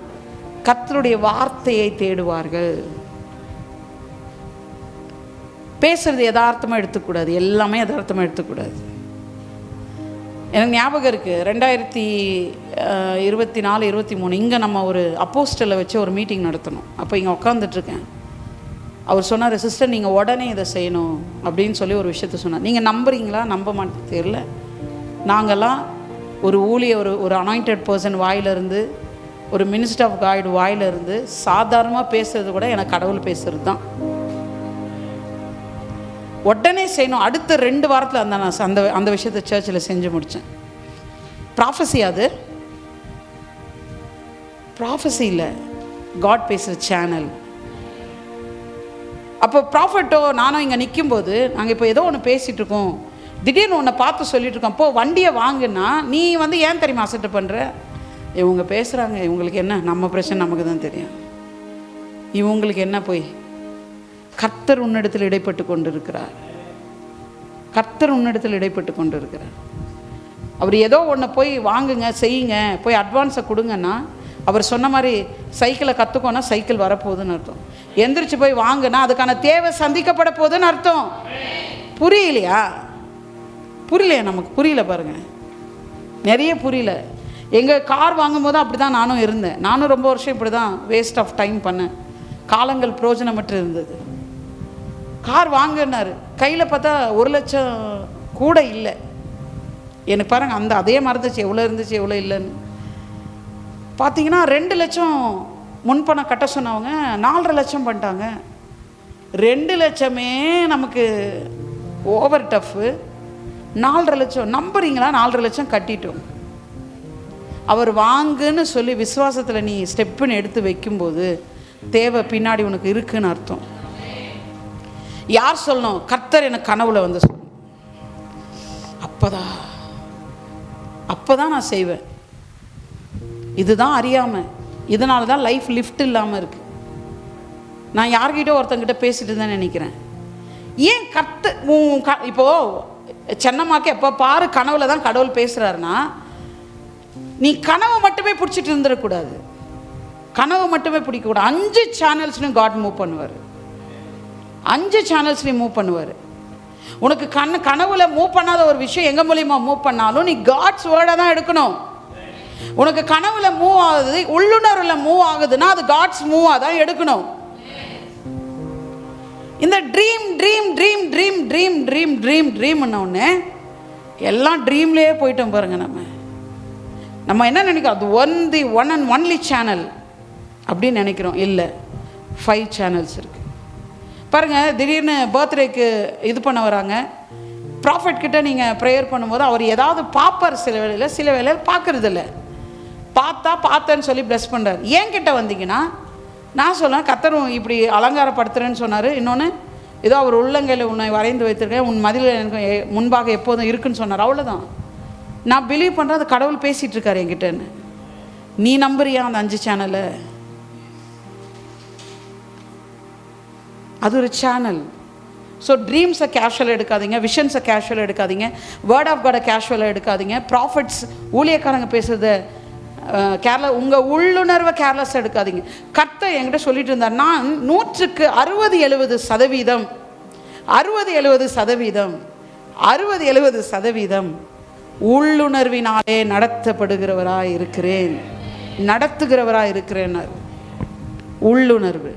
கர்த்தருடைய வார்த்தையை தேடுவார்கள். பேசுறது யதார்த்தமாக எடுத்துக்கூடாது, எல்லாமே யதார்த்தமாக எடுத்துக்கூடாது. எனக்கு ஞாபகம் இருக்குது, 2024-23 இங்கே நம்ம ஒரு அப்போஸ்டலை வச்சு ஒரு மீட்டிங் நடத்தணும். அப்போ இங்கே உட்காந்துட்ருக்கேன். அவர் சொன்னார், சிஸ்டர் நீங்கள் உடனே இதை செய்யணும் அப்படின்னு சொல்லி ஒரு விஷயத்த சொன்னார். நீங்கள் நம்புறீங்களா நம்ப மாட்டேன் தெரியல. நாங்கள்லாம் ஒரு ஒரு அனாயிண்டட் பர்சன் வாயிலிருந்து, ஒரு மினிஸ்டர் ஆஃப் காட் வாயிலிருந்து சாதாரணமாக பேசுறது கூட எனக்கு கடவுள் பேசுறது தான். உடனே செய்யணும். அடுத்த 2 வாரத்தில் அந்த விஷயத்தை சர்ச்சில் செஞ்சு முடித்தேன். ப்ராஃபஸி, அது ப்ராஃபஸி இல்லை, காட் பேசுகிற சேனல். அப்போ ப்ராஃபட்டோ நானும் இங்கே நிற்கும்போது, நாங்கள் இப்போ ஏதோ ஒன்று பேசிகிட்டு இருக்கோம், திடீர்னு ஒன்றை பார்த்து சொல்லிட்டு இருக்கோம், இப்போ வண்டியை வாங்குன்னா நீ ஏன் தெரியுமா அசட்டு பண்ணுற? இவங்க பேசுகிறாங்க, இவங்களுக்கு என்ன, நம்ம பிரச்சனை நமக்கு தான் தெரியும், இவங்களுக்கு என்ன போய். கர்த்தர் உன்னிடத்தில் இடைப்பட்டு கொண்டு இருக்கிறார். கர்த்தர் உன்னிடத்தில் இடைப்பட்டு கொண்டு இருக்கிறார். அவர் ஏதோ ஒன்று போய் வாங்குங்க, செய்யுங்க, போய் அட்வான்ஸை கொடுங்கன்னா, அவர் சொன்ன மாதிரி சைக்கிளை கற்றுக்கோன்னா சைக்கிள் வரப்போகுதுன்னு அர்த்தம். எந்திரிச்சு போய் வாங்குனா அதுக்கான தேவை சந்திக்கப்பட போகுதுன்னு அர்த்தம். புரியலையா? நமக்கு புரியல பாருங்கள், நிறைய புரியல. எங்கள் கார் வாங்கும் போது அப்படி தான் நானும் இருந்தேன். நானும் ரொம்ப வருஷம் இப்படி தான் வேஸ்ட் ஆஃப் டைம் பண்ணேன். காலங்கள் பிரயோஜனமற்று இருந்தது. கார் வாங்கினார், கையில் பார்த்தா 1 லட்சம் கூட இல்லை. எனக்கு பாருங்கள், அதே மறந்துச்சு எவ்வளோ இருந்துச்சு எவ்வளோ இல்லைன்னு. பார்த்தீங்கன்னா 2 லட்சம் முன்பணம் கட்ட சொன்னவங்க 4.5 லட்சம் பண்ணிட்டாங்க. 2 லட்சமே நமக்கு ஓவர் டஃப்பு. 4.5 லட்சம் நம்புறீங்களா? 4.5 லட்சம் கட்டிட்டோம். அவர் வாங்குன்னு சொல்லி விசுவாசத்தில் நீ ஸ்டெப்புன்னு எடுத்து வைக்கும்போது தேவை பின்னாடி உனக்கு இருக்குன்னு அர்த்தம். யார் சொல்லணும்? கர்த்தர் எனக்கு கனவுல வந்து சொல்லணும். அப்போதான் நான் செய்வேன். இதுதான் அறியாமல், இதனால தான் லைஃப் லிஃப்ட் இல்லாமல் இருக்கு. நான் யார்கிட்ட ஒருத்தங்கிட்ட பேசிட்டு தான் நினைக்கிறேன், ஏன் இப்போது சென்னம்மாக்கு எப்போ பாரு கனவுல தான் கடவுள் பேசுகிறாருன்னா, நீ கனவை மட்டுமே பிடிச்சிட்டு இருந்துடக்கூடாது. கனவை மட்டுமே பிடிக்கக்கூடாது. 5 சேனல்ஸ்லையும் காட் மூவ் பண்ணுவார். 5 சேனல்ஸ்லையும் மூவ் பண்ணுவார். உனக்கு கனவுல மூவ் பண்ணாத ஒரு விஷயம் எங்கே மூலியமா மூவ் பண்ணாலும் நீ காட்ஸ் வேர்டை தான் எடுக்கணும். உனக்கு கனவுல மூவ் ஆகுது, உள்ளுணர்வில் மூவ் ஆகுதுன்னா அது காட்ஸ் மூவாக தான் எடுக்கணும். இந்த dream dream dream dream dream dream dream ட்ரீம்னு ஒன்று எல்லாம் ட்ரீம்லேயே போயிட்டோம் பாருங்க. நம்ம என்ன நினைக்கிறோம், அது ஒன் அண்ட் ஒன்லி சேனல் அப்படின்னு நினைக்கிறோம். இல்லை, 5 சேனல்ஸ் இருக்குது பாருங்கள். திடீர்னு பர்த்டேக்கு இது பண்ண வராங்க, ப்ராஃபட் கிட்ட நீங்கள் ப்ரேயர் பண்ணும்போது அவர் ஏதாவது பார்ப்பார். சில வேளையில் பார்க்குறதில்ல. பார்த்தேன்னு சொல்லி ப்ளஸ் பண்ணுறாரு. ஏன் கிட்ட வந்தீங்கன்னா நான் சொல்லுவேன், கர்த்தரும் இப்படி அலங்காரப்படுத்துகிறேன்னு சொன்னார். இன்னொன்று ஏதோ அவர் உள்ளங்கையில் உன்னை வரைந்து வைத்திருக்கேன், உன் மதில் எனக்கு முன்பாக எப்போதும் இருக்குன்னு சொன்னார். அவ்வளோதான். நான் பிலீவ் பண்ணுறேன், அது கடவுள் பேசிகிட்டு இருக்காரு என்கிட்டன்னு. நீ நம்புறியா அந்த 5 சேனலை? அது ஒரு சேனல். ஸோ ட்ரீம்ஸை கேஷுவலாக எடுக்காதீங்க, விஷன்ஸை கேஷுவலாக எடுக்காதீங்க, வேர்ட் ஆஃப் காடை கேஷுவலாக எடுக்காதீங்க, ப்ராஃபிட்ஸ் ஊழியக்காரங்க பேசுகிறத உங்கள் உள்ளுணர்வை கேர்லெஸ் எடுக்காதீங்க. கர்த்தர் என்கிட்ட சொல்லிட்டு இருந்தார், நான் 100க்கு 60-70% உள்ளுணர்வினாலே நடத்தப்படுகிறவராய் இருக்கிறேன், நடத்துகிறவராய் இருக்கிறேன். உள்ளுணர்வு,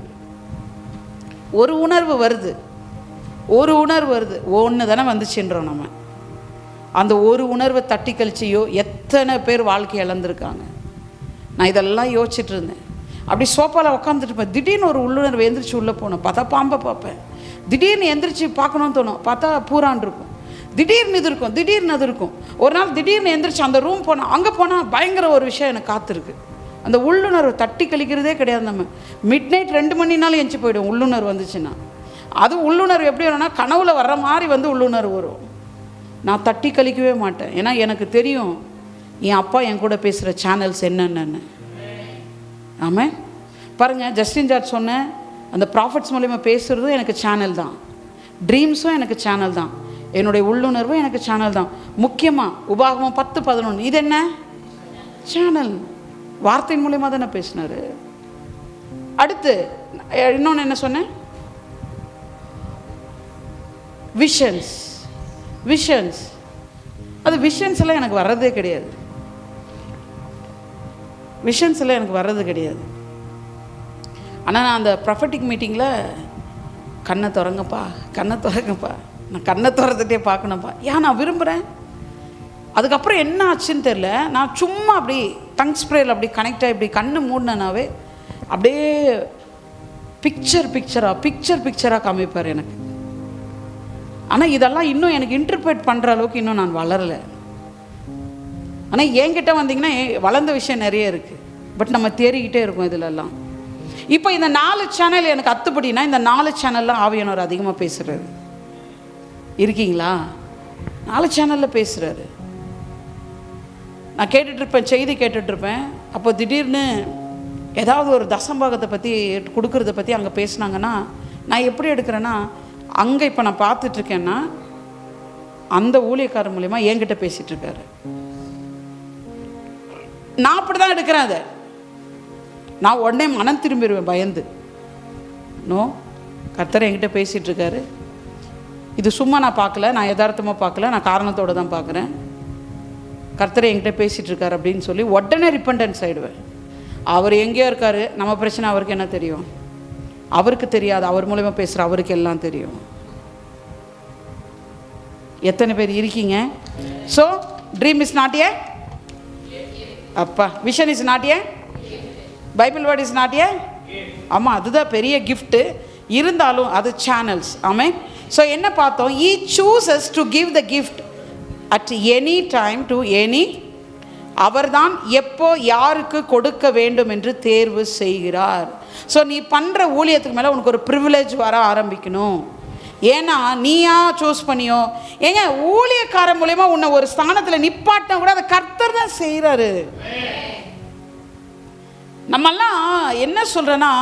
ஒரு உணர்வு வருது, ஒன்று தானே வந்துச்சுன்றோம் நம்ம. அந்த ஒரு உணர்வை தட்டி கழிச்சியோ எத்தனை பேர் வாழ்க்கை இழந்திருக்காங்க. நான் இதெல்லாம் யோசிச்சுட்டு இருந்தேன். அப்படி சோஃபாவில் உட்காந்துட்டு இருப்பேன். திடீர்னு ஒரு உள்ளுணர்வு எந்திரிச்சு உள்ளே போனோம், பார்த்தா பாம்பை பார்ப்பேன். திடீர்னு எந்திரிச்சு பார்க்கணும்னு தோணும், பார்த்தா பூரான் இருக்கும். திடீர்னு இது இருக்கும், திடீர்னு அது இருக்கும். ஒரு நாள் திடீர்னு எந்திரிச்சு அந்த ரூம் போனால், அங்கே போனால் பயங்கர ஒரு விஷயம் எனக்கு காத்திருக்கு. அந்த உள்ளுணர்வு தட்டி கழிக்கிறதே கிடையாது. நம்ம மிட் நைட் 2 மணினாலும் எஞ்சி போய்டும் உள்ளுணர்வு வந்துச்சுன்னா. அது உள்ளுணர்வு எப்படி வரும்னா, கனவுல வர்ற மாதிரி வந்து உள்ளுணர்வு வரும். நான் தட்டி கழிக்கவே மாட்டேன். ஏன்னா எனக்கு தெரியும் என் அப்பா என் கூட பேசுகிற சேனல்ஸ் என்னென்னு. ஆமாம், பாருங்கள், ஜஸ்டின் ஜார்ஜ் சொன்ன அந்த ப்ராஃபிட்ஸ் மூலிமா பேசுகிறதும் எனக்கு சேனல் தான், ட்ரீம்ஸும் எனக்கு சேனல் தான், என்னுடைய உள்ளுணர்வும் எனக்கு சேனல் தான். முக்கியமாக உபாகமம் 10:11 இது என்ன சேனல், வார்த்தையின் மூலிமா தானே பேசினார். அடுத்து இன்னொன்று என்ன சொன்னேன், விஷன்ஸ். விஷன்ஸ் அது விஷன்ஸ் எல்லாம் எனக்கு வர்றதே கிடையாது. விஷன்ஸ் எல்லாம் எனக்கு வர்றது கிடையாது. ஆனால் நான் அந்த ப்ரொஃபட்டிக் மீட்டிங்கில் கண்ணை திறங்கப்பா, கண்ணை திறங்கப்பா, நான் கண்ணை திறந்துட்டே பார்க்கணும்ப்பா, ஏன் நான் விரும்புகிறேன். அதுக்கப்புறம் என்ன ஆச்சுன்னு தெரில, நான் சும்மா அப்படி டங் ஸ்ப்ரேயில் அப்படி கனெக்ட் ஆகி இப்படி கண்ணு மூடினாவே அப்படியே பிக்சராக காமிப்பார் எனக்கு. ஆனால் இதெல்லாம் இன்னும் எனக்கு இன்டர்பிரேட் பண்ணுற அளவுக்கு இன்னும் நான் வளரலை. ஆனால் என்கிட்ட வந்தீங்கன்னா வளர்ந்த விஷயம் நிறைய இருக்குது. பட் நம்ம தேறிக்கிட்டே இருக்கோம் இதிலெல்லாம். இப்போ இந்த 4 சேனல் எனக்கு அத்துப்படினா, இந்த 4 சேனல்லாம் ஆவியானவர் அதிகமாக பேசுகிறாரு. இருக்கீங்களா? 4 சேனலில் பேசுகிறாரு. நான் கேட்டுட்ருப்பேன், செய்தி கேட்டுட்ருப்பேன். அப்போ திடீர்னு ஏதாவது ஒரு தசம்பாகத்தை பற்றி கொடுக்கறத பற்றி அங்கே பேசுனாங்கன்னா நான் எப்படி எடுக்கிறேன்னா, அங்கே இப்போ நான் பார்த்துட்ருக்கேன்னா அந்த ஊழியக்காரர் மூலிமா என்கிட்ட பேசிகிட்ருக்காரு. நான் அப்படி தான் எடுக்கிறேன் அதை. நான் உடனே மனம் திரும்பிடுவேன் பயந்து. நோ, கர்த்தர் என்கிட்ட பேசிகிட்ருக்காரு. இது சும்மா நான் பார்க்கல, நான் யதார்த்தமாக பார்க்கல, நான் காரணத்தோடு தான் பார்க்குறேன். கர்த்தர் என்கிட்ட பேசிகிட்ருக்காரு அப்படின்னு சொல்லி உடனே ரிப்பண்டன்ஸ் ஆகிடுவேன். அவர் எங்கேயோ இருக்கார், நம்ம பிரச்சனை அவருக்கு என்ன தெரியும்? அவருக்கு தெரியாது, அவர் மூலமா பேசுகிற அவருக்கு எல்லாம் தெரியும். எத்தனை பேர் இருக்கீங்க? So dream is not a அப்பா, vision is not a, bible word is not a. ஆமாம், அதுதான் பெரிய கிஃப்ட்டு. இருந்தாலும் அது சேனல்ஸ். ஆமாம். ஸோ என்ன பார்த்தோம்? He chooses to give the gift at any time to any. அவர்தான் எப்போ யாருக்கு கொடுக்க வேண்டும் என்று தேர்வு செய்கிறார். ஸோ நீ பண்ணுற ஊழியத்துக்கு மேலே உனக்கு ஒரு ப்ரிவிலேஜ் வர ஆரம்பிக்கணும். ஏன்னா நீயா சூஸ் பண்ணியோ, ஏங்க ஊழியக்கார மூலயமா உன்னை ஒரு ஸ்தானத்தில் நிப்பாட்டினா கூட அதை கர்த்தர் தான் செய்கிறாரு. நம்மெல்லாம் என்ன சொல்கிறேன்னா,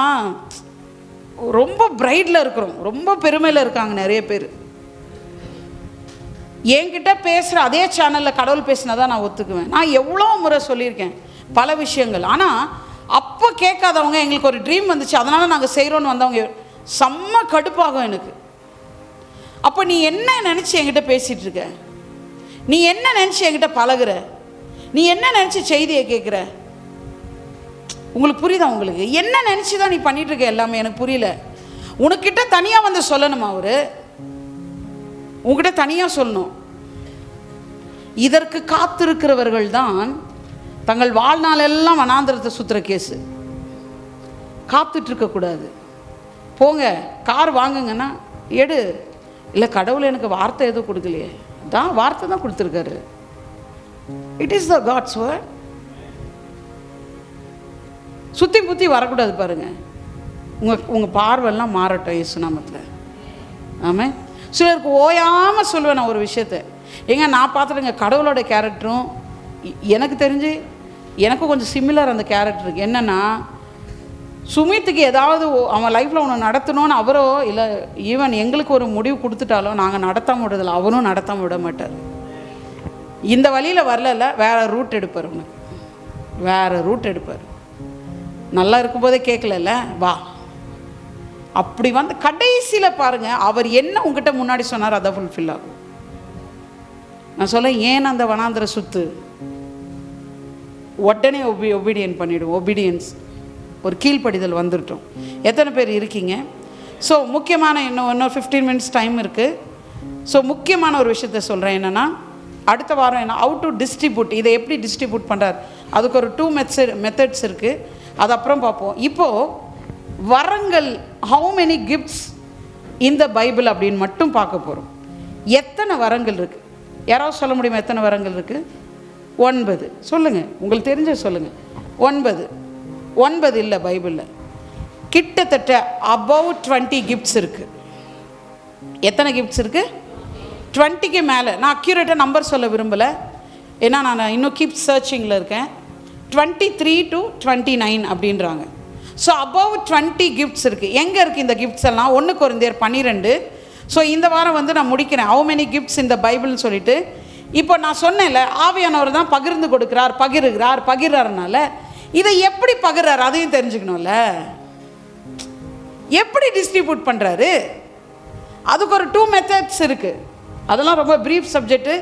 ரொம்ப பிரைடில் இருக்கிறோம், ரொம்ப பெருமையில் இருக்காங்க நிறைய பேர். என்கிட்ட பேசுகிற அதே சேனலில் கடவுள் பேசினதான் நான் ஒத்துக்குவேன். நான் எவ்வளோ முறை சொல்லியிருக்கேன் பல விஷயங்கள். ஆனால் அப்போ கேட்காதவங்க எங்களுக்கு ஒரு ட்ரீம் வந்துச்சு அதனால் நாங்கள் செய்கிறோன்னு வந்தவங்க செம்ம கடுப்பாகும் எனக்கு. அப்போ நீ என்ன நினச்சி என்கிட்ட பேசிகிட்டு இருக்க? நீ என்ன நினச்சி என்கிட்ட பழகுற? நீ என்ன நினச்சி செய்தியை கேட்குற? உங்களுக்கு புரியுதா? உங்களுக்கு என்ன நினச்சி தான் நீ பண்ணிகிட்ருக்க? எல்லாமே எனக்கு புரியல. உனக்கிட்ட தனியாக வந்து சொல்லணுமா? அவர் உங்ககிட்ட தனியாக சொல்லணும். இதற்கு காத்திருக்கிறவர்கள் தான் தங்கள் வாழ்நாளெல்லாம் வனாந்திரத்தை சுற்றுற கேஸு. காத்துட்ருக்கக்கூடாது. போங்க கார் வாங்குங்கன்னா எடு. இல்லை கடவுள் எனக்கு வார்த்தை எதுவும் கொடுக்கலையே, தான் வார்த்தை தான் கொடுத்துருக்காரு. It is the God's word. சுற்றி புத்தி வரக்கூடாது. பாருங்கள், உங்கள் பார்வையெல்லாம் மாறட்டும் இயேசு நாமத்தில். ஆமாம். சிலருக்கு ஓயாமல் சொல்லுவேன் நான் ஒரு விஷயத்தை. ஏங்க நான் பார்த்துட்டுங்க கடவுளோட கேரக்டரும் எனக்கு தெரிஞ்சு எனக்கு கொஞ்சம் சிமிலர். அந்த கேரக்டர் இருக்குது. என்னென்னா, சுமித்துக்கு ஏதாவது அவன் லைஃப்பில் ஒன்று நடத்தணும்னு அவரோ இல்லை ஈவன் எங்களுக்கு ஒரு முடிவு கொடுத்துட்டாலோ நாங்கள் நடத்தாம விடுறதில்ல, அவரும் நடத்தாம விட மாட்டார். இந்த வழியில் வரல, வேறு ரூட் எடுப்பார். உனக்கு வேறு ரூட் எடுப்பார். நல்லா இருக்கும்போதே கேட்கல, வா. அப்படி வந்து கடைசியில் பாருங்கள், அவர் என்ன உங்ககிட்ட முன்னாடி சொன்னார் அதை ஃபுல்ஃபில் ஆகும். நான் சொல்ல, ஏன் அந்த வனாந்திர சுத்து உடனே ஒபீடியன் பண்ணிவிடும். ஒபீடியன்ஸ், ஒரு கீழ்ப்படிதல் வந்துட்டோம். எத்தனை பேர் இருக்கீங்க? ஸோ முக்கியமான இன்னும் 15 மினிட்ஸ் டைம் இருக்குது. ஸோ முக்கியமான ஒரு விஷயத்த சொல்கிறேன். என்னென்னா, அடுத்த வாரம் என்ன ஹவு டு டிஸ்ட்ரிபியூட், இதை எப்படி டிஸ்ட்ரிபியூட் பண்ணுறார், அதுக்கு ஒரு 2 மெத்தட்ஸ் இருக்குது. அது அப்புறம் பார்ப்போம். இப்போது வரங்கள், ஹவு மெனி கிஃப்ட்ஸ் இந்த பைபிள் அப்படின்னு மட்டும் பார்க்க போகிறோம். எத்தனை வரங்கள் இருக்குது? யாராவது சொல்ல முடியுமா எத்தனை வரங்கள் இருக்குது? 9. சொல்லுங்கள், உங்களுக்கு தெரிஞ்ச சொல்லுங்கள். 9 இல்லை பைபிளில். கிட்டத்தட்ட அபவுட் 20 கிஃப்ட்ஸ் இருக்குது. எத்தனை கிஃப்ட்ஸ் இருக்குது? 20க்கு மேலே. நான் அக்யூரேட்டாக நம்பர் சொல்ல விரும்பலை, ஏன்னா நான் இன்னும் கீப் சர்ச்சிங்கில் இருக்கேன். 23 to 29 அப்படின்றாங்க. ஸோ அபவ் 20 கிஃப்ட்ஸ் இருக்குது. எங்கே இருக்குது இந்த கிஃப்ட்ஸ் எல்லாம்? 1 கொரிந்தியர் 12. ஸோ இந்த வாரம் வந்து நான் முடிக்கிறேன் ஹவு மெனி கிஃப்ட்ஸ் இந்த பைபிள்னு சொல்லிட்டு. இப்போ நான் சொன்னேன்ல, ஆவியானவர் தான் பகிர்ந்து கொடுக்குறார், பகிர்றாருனால இதை எப்படி பகிர்றாரு அதையும் தெரிஞ்சுக்கணும்ல. எப்படி டிஸ்ட்ரிபியூட் பண்ணுறாரு, அதுக்கு ஒரு 2 மெத்தட்ஸ் இருக்குது. அதெல்லாம் ரொம்ப ப்ரீஃப் சப்ஜெக்ட்டு.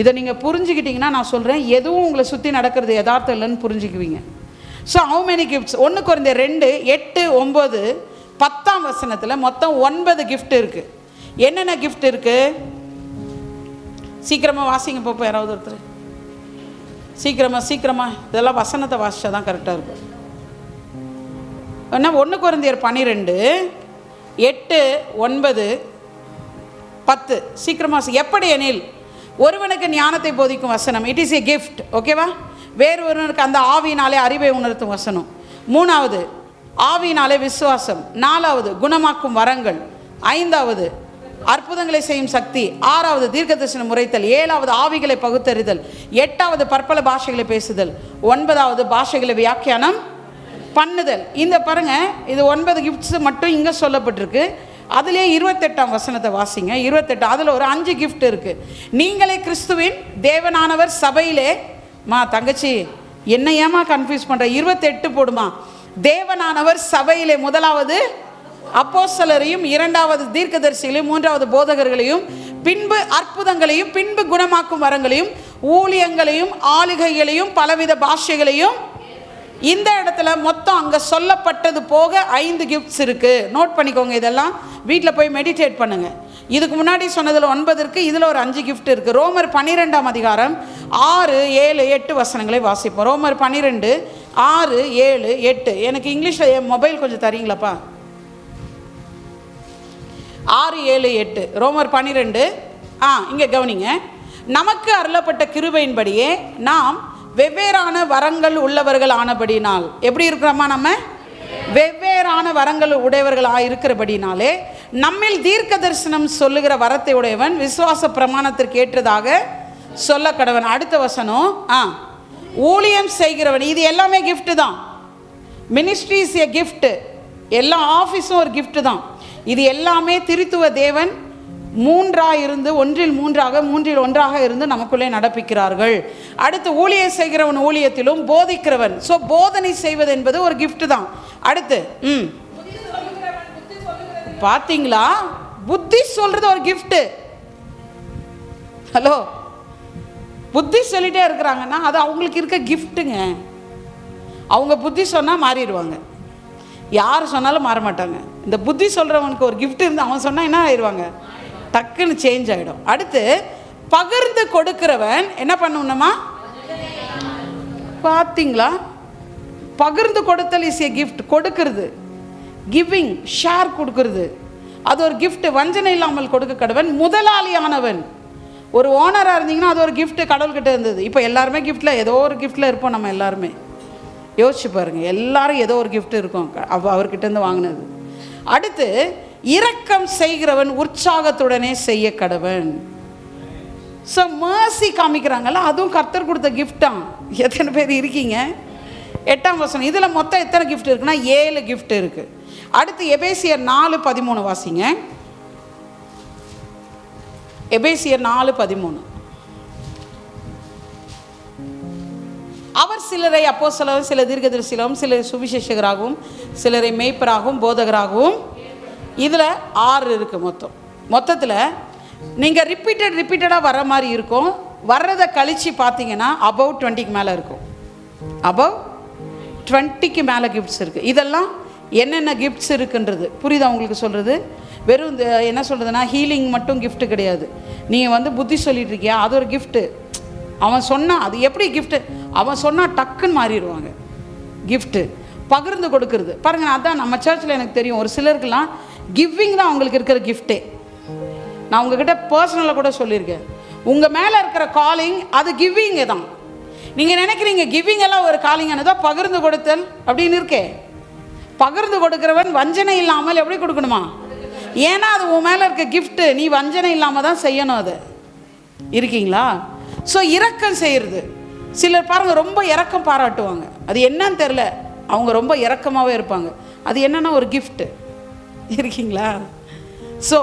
இதை நீங்கள் புரிஞ்சுக்கிட்டிங்கன்னா நான் சொல்கிறேன், எதுவும் உங்களை சுற்றி நடக்கிறது யதார்த்தம் இல்லைன்னு புரிஞ்சுக்குவீங்க. So how many gifts? 1 கொரிந்தியர் 2, 8, 9, 10ஆம் வசனத்தில் மொத்தம் 9 கிஃப்ட் இருக்குது. என்னென்ன கிஃப்ட் இருக்குது? சீக்கிரமாக வாசிங்க போப்போ, யாராவது ஒருத்தர் சீக்கிரமாக. இதெல்லாம் வசனத்தை வாசித்தா தான் கரெக்டாக இருக்கும். என்ன? 1 கொரிந்தியர் 12, 8, 9, 10. சீக்கிரமாக. எப்படி எனில், ஒருவனுக்கு ஞானத்தை போதிக்கும் வசனம், இட் இஸ் ஏ கிஃப்ட். ஓகேவா? வேறு ஒருவனுக்கு அந்த ஆவியினாலே அறிவை உணர்த்தும் வசனம். 3வது ஆவியினாலே விசுவாசம். 4வது குணமாக்கும் வரங்கள். 5வது அற்புதங்களை செய்யும் சக்தி. 6வது தீர்க்கதரிசனம் உரைத்தல். 7வது ஆவிகளை பகுத்தறிதல். 8வது பற்பல பாஷைகளை பேசுதல். 9வது பாஷைகளை வியாக்கியானம் பண்ணுதல். இந்த பாருங்க, இது 9 கிஃப்ட்ஸ் மட்டும் இங்கே சொல்லப்பட்டிருக்கு. அதுலேயே 28ஆம் வசனத்தை வாசிங்க. 28, அதில் ஒரு 5 கிஃப்ட் இருக்குது. நீங்களே கிறிஸ்துவின் தேவனானவர் சபையிலே. தங்கச்சி என்ன ஏமா கன்ஃபியூஸ் பண்ணுற? 28 போடுமா. தேவனானவர் சபையிலே 1வது அப்போஸ்தலரையும், 2வது தீர்க்கதரிசிகளையும், 3வது போதகர்களையும், பின்பு அற்புதங்களையும், பின்பு குணமாக்கும் வரங்களையும், ஊழியங்களையும், ஆளுகைகளையும், பலவித பாஷைகளையும். இந்த இடத்துல மொத்தம் அங்கே சொல்லப்பட்டது போக 5 கிஃப்ட்ஸ் இருக்குது. நோட் பண்ணிக்கோங்க, இதெல்லாம் வீட்டில் போய் மெடிடேட் பண்ணுங்கள். இதுக்கு முன்னாடி சொன்னதில் 9 இருக்குது, இதில் ஒரு 5 கிஃப்ட் இருக்குது. ரோமர் 12ஆம் அதிகாரம் 6, 7, 8 வசனங்களை வாசிப்போம். ரோமர் 12, 6, 7, 8. எனக்கு இங்கிலீஷில் என் மொபைல் கொஞ்சம் தரீங்களாப்பா? 6, 7, 8. ரோமர் 12. இங்கே கவனிங்க. நமக்கு அருளப்பட்ட கிருபையின்படியே நாம் வெவ்வேறான வரங்கள் உள்ளவர்கள் ஆனபடினால். எப்படி இருக்கிறோமா? நம்ம வெவ்வேறான வரங்கள் உடையவர்களாக இருக்கிறபடினாலே நம்மில் தீர்க்க தரிசனம் சொல்லுகிற வரத்தை உடையவன் விசுவாச பிரமாணத்திற்கு ஏற்றதாக சொல்ல கடவன். அடுத்த வசனம், ஊழியம் செய்கிறவன். இது எல்லாமே கிஃப்ட் தான். Ministry is a gift. எல்லா ஆஃபீஸும் ஒரு கிஃப்ட் தான். இது எல்லாமே திருத்துவ தேவன் 3ஆக இருந்து, 1ல் 3ஆக, 3ல் 1ஆக இருந்து நமக்குள்ளே நடப்பிக்கிறார்கள். அடுத்து ஊழியம் செய்கிறவன் ஊழியத்திலும், போதிக்கிறவன். ஸோ போதனை செய்வது என்பது ஒரு கிஃப்ட் தான். அடுத்து பார்த்தீங்களா, புத்தி சொல்றது ஒரு கிஃப்ட். ஹலோ, புத்தி சொல்லிட்டே இருக்கிறாங்கன்னா அது அவங்களுக்கு இருக்க கிஃப்ட்டுங்க. அவங்க புத்தி சொன்னால் மாறிடுவாங்க, யார் சொன்னாலும் மாற மாட்டாங்க. இந்த புத்தி சொல்கிறவனுக்கு ஒரு கிஃப்ட் இருந்து அவன் சொன்னால் என்ன ஆயிடுவாங்க? டக்குன்னு சேஞ்ச் ஆகிடும். அடுத்து பகிர்ந்து கொடுக்கிறவன் என்ன பண்ணணுமா? பார்த்தீங்களா, பகிர்ந்து கொடுத்தல் இஸ் ஏ கிஃப்ட். கொடுக்கிறது, கிவிங், ஷேர் கொடுக்கிறது, அது ஒரு கிஃப்ட். வஞ்சனை இல்லாமல் கொடுக்க கடவன். முதலாளியானவன். ஒரு ஓனராக இருந்தீங்கன்னா அது ஒரு கிஃப்ட் கடவுள்கிட்ட இருந்தது. இப்போ எல்லாருமே கிஃப்டில் ஏதோ ஒரு கிஃப்டில் இருப்போம். நம்ம எல்லாருமே யோசிச்சு பாருங்கள், எல்லாரும் ஏதோ ஒரு கிஃப்ட் இருக்கும் அவர்கிட்டருந்து வாங்கினது. அடுத்து இரக்கம் செய்கிறவன் உற்சாகத்துடனே செய்ய கடவன். ஸோ மர்சி காமிக்கிறாங்கல்ல, அதுவும் கர்த்தர் கொடுத்த கிஃப்டாம். எத்தனை பேர் இருக்கீங்க? 8ஆம் வசனம். இதில் மொத்தம் எத்தனை கிஃப்ட் இருக்குன்னா 7 கிஃப்ட் இருக்குது. அடுத்து எபேசியர் 4:13 வாசிங்க. எபேசியர் 4:13. அவர் சிலரை அப்போஸ்தலரும், சில தீர்க்கதரிசிகளும், சிலரை சுவிசேஷகராகவும், சிலரை மேய்ப்பராகவும், போதகராகவும். இதில் 6 இருக்குது மொத்தத்தில். நீங்கள் ரிப்பீட்டடாக வர மாதிரி இருக்கும். வர்றதை கழித்து பார்த்தீங்கன்னா அபவ் 20க்கு மேலே இருக்கும். அபவ் 20க்கு மேலே கிஃப்ட்ஸ் இருக்குது. இதெல்லாம் என்னென்ன கிஃப்ட்ஸ் இருக்குன்றது புரியுதா உங்களுக்கு சொல்கிறது? வெறும் இந்த என்ன சொல்கிறதுனா ஹீலிங் மட்டும் கிஃப்ட்டு கிடையாது. நீங்கள் புத்தி சொல்லிட்டு இருக்கியா, அது ஒரு கிஃப்ட்டு. அவன் சொன்னால் அது எப்படி கிஃப்ட்டு, அவன் சொன்னால் டக்குன்னு மாறிடுவாங்க. கிஃப்ட்டு பகிர்ந்து கொடுக்கறது பாருங்கள். அதான் நம்ம சர்ச்சில் எனக்கு தெரியும், ஒரு சிலருக்கெல்லாம் கிவிங் தான் அவங்களுக்கு இருக்கிற கிஃப்ட்டே. நான் உங்ககிட்ட பர்சனலாக கூட சொல்லியிருக்கேன், உங்கள் மேலே இருக்கிற காலிங் அது கிவிங்கு தான். நீங்கள் நினைக்கிறீங்க கிவிங் எல்லாம் ஒரு காலிங்கானதா? பகிர்ந்து கொடுத்தல் அப்படின்னு இருக்கே. பகிர்ந்து கொடுக்கிறவன் வஞ்சனை இல்லாமல் எப்படி கொடுக்கணுமா? ஏன்னா அது உன் மேலே இருக்க கிஃப்ட்டு, நீ வஞ்சனை இல்லாமல் தான் செய்யணும். அது இருக்கீங்களா? ஸோ இரக்கம் செய்கிறது. சிலர் பாருங்கள் ரொம்ப இரக்கம் பாராட்டுவாங்க, அது என்னன்னு தெரில, அவங்க ரொம்ப இரக்கமாகவே இருப்பாங்க. அது என்னன்னா ஒரு கிஃப்ட்டு. இருக்கீங்களா? ஸோ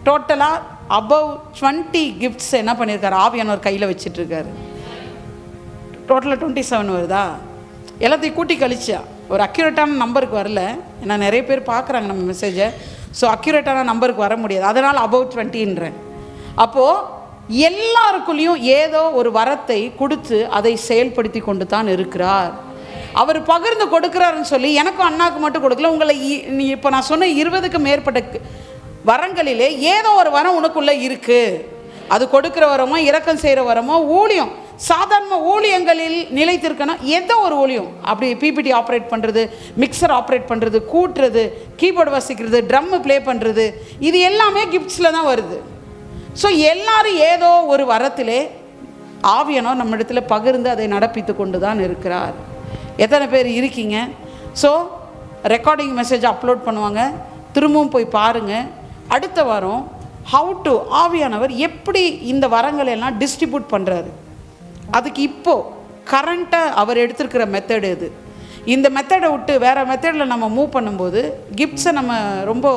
டோட்டலாக அபவ் 20 கிஃப்ட்ஸ் என்ன பண்ணியிருக்காரு ஆவியானவர் கையில் வச்சிட்ருக்காரு. டோட்டலாக 27 வருதா? எல்லாத்தையும் கூட்டி கழிச்சா ஒரு அக்யூரேட்டான நம்பருக்கு வரல. ஏன்னா நிறைய பேர் பார்க்குறாங்க நம்ம மெசேஜை. ஸோ அக்யூரேட்டான நம்பருக்கு வர முடியாது, அதனால் அபவ் 20ன்றேன். அப்போது எல்லாருக்குள்ளேயும் ஏதோ ஒரு வரத்தை கொடுத்து அதை செயல்படுத்தி கொண்டு தான் இருக்கிறார். அவர் பகிர்ந்து கொடுக்குறாருன்னு சொல்லி எனக்கும் அண்ணாவுக்கு மட்டும் கொடுக்கல. உங்களை இப்போ நான் சொன்ன 20க்கு மேற்பட்ட வரங்களிலே ஏதோ ஒரு வரம் உனக்குள்ளே இருக்குது. அது கொடுக்குற வரமோ, இரக்கம் செய்கிற வரமோ, ஊழியம், சாதாரண ஊழியங்களில் நிலைத்திருக்கணும். ஏதோ ஒரு ஊழியம், அப்படி பிபிடி ஆப்ரேட் பண்ணுறது, மிக்சர் ஆப்ரேட் பண்ணுறது, கூட்டுறது, கீபோர்டு வாசிக்கிறது, ட்ரம்மு ப்ளே பண்ணுறது, இது எல்லாமே கிஃப்ட்ஸில் தான் வருது. ஸோ எல்லாரும் ஏதோ ஒரு வரத்திலே ஆவியானவர் நம்ம இடத்துல பகிர்ந்து அதை நடப்பித்து கொண்டு தான் இருக்கிறார். எத்தனை பேர் இருக்கீங்க? ஸோ ரெக்கார்டிங் மெசேஜ் அப்லோட் பண்ணுவாங்க, திரும்பவும் போய் பாருங்கள். அடுத்த வாரம் ஹவு டு ஆவியானவர் எப்படி இந்த வரங்களை எல்லாம் டிஸ்ட்ரிபியூட் பண்ணுறாரு, அதுக்கு இப்போது கரண்ட்டாக அவர் எடுத்துருக்கிற மெத்தடு எது. இந்த மெத்தடை விட்டு வேறு மெத்தடில் நம்ம மூவ் பண்ணும்போது கிஃப்ட்ஸை நம்ம ரொம்ப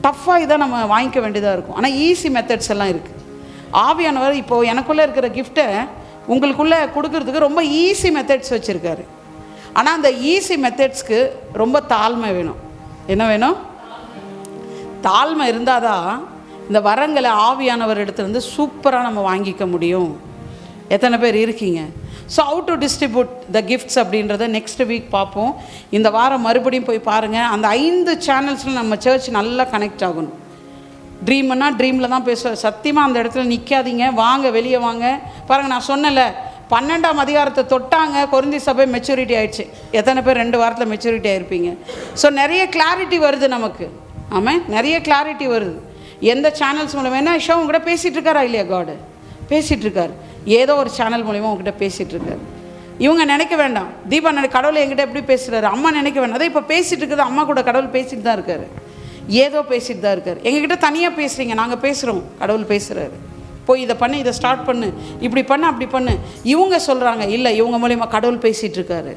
டஃப்பாக இதை நம்ம வாங்கிக்க வேண்டியதாக இருக்கும். ஆனால் ஈஸி மெத்தட்ஸ் எல்லாம் இருக்குது. ஆவியானவர் இப்போது எனக்குள்ளே இருக்கிற கிஃப்ட்டை உங்களுக்குள்ளே கொடுக்கறதுக்கு ரொம்ப ஈஸி மெத்தட்ஸ் வச்சுருக்காரு. ஆனால் அந்த ஈஸி மெத்தட்ஸ்க்கு ரொம்ப தாழ்மை வேணும். என்ன வேணும்? தாழ்மை இருந்தால் தான் இந்த வரங்களை ஆவியானவர் இடத்துலேருந்து சூப்பராக நம்ம வாங்கிக்க முடியும். எத்தனை பேர் இருக்கீங்க? So how to distribute the gifts அப்படின்றத நெக்ஸ்ட் வீக் பார்ப்போம். இந்த வாரம் மறுபடியும் போய் பாருங்கள். அந்த 5 சேனல்ஸில் நம்ம சர்ச் நல்லா கனெக்ட் ஆகணும். ட்ரீம்னா ட்ரீமில் தான் பேசுவேன். சத்தியமாக அந்த இடத்துல நிற்காதீங்க, வாங்க, வெளியே வாங்க. பாருங்கள், நான் சொன்னல 12ஆம் அதிகாரத்தை தொட்டாங்க, கொரிந்தி சபை மெச்சூரிட்டி ஆயிடுச்சு. எத்தனை பேர் 2 வாரத்தில் மெச்சூரிட்டி ஆகிருப்பீங்க? ஸோ நிறைய கிளாரிட்டி வருது நமக்கு. ஆமாம், நிறைய கிளாரிட்டி வருது. எந்த சேனல்ஸ் மூலம் என்ன ஷோ உங்கள்கிட்ட பேசிகிட்டு இருக்காரா இல்லையா? காடு பேசிகிட்டு இருக்கார். ஏதோ ஒரு சேனல் மூலிமா உங்ககிட்ட பேசிகிட்டு இருக்காரு. இவங்க நினைக்க வேண்டாம், தீபா கடவுளை என்கிட்ட எப்படி பேசுகிறாரு, அம்மா நினைக்க வேண்டாம். அதே இப்போ பேசிகிட்டு இருக்குது, அம்மா கூட கடவுள் பேசிகிட்டு தான் இருக்கார். ஏதோ பேசிகிட்டு தான் இருக்கார். எங்ககிட்ட தனியாக பேசுகிறீங்க, நாங்கள் பேசுகிறோம், கடவுள் பேசுகிறாரு. போய் இதை பண்ணு, இதை ஸ்டார்ட் பண்ணு, இப்படி பண்ணு, அப்படி பண்ணு. இவங்க சொல்கிறாங்க இல்லை, இவங்க மூலிமா கடவுள் பேசிகிட்டு இருக்காரு.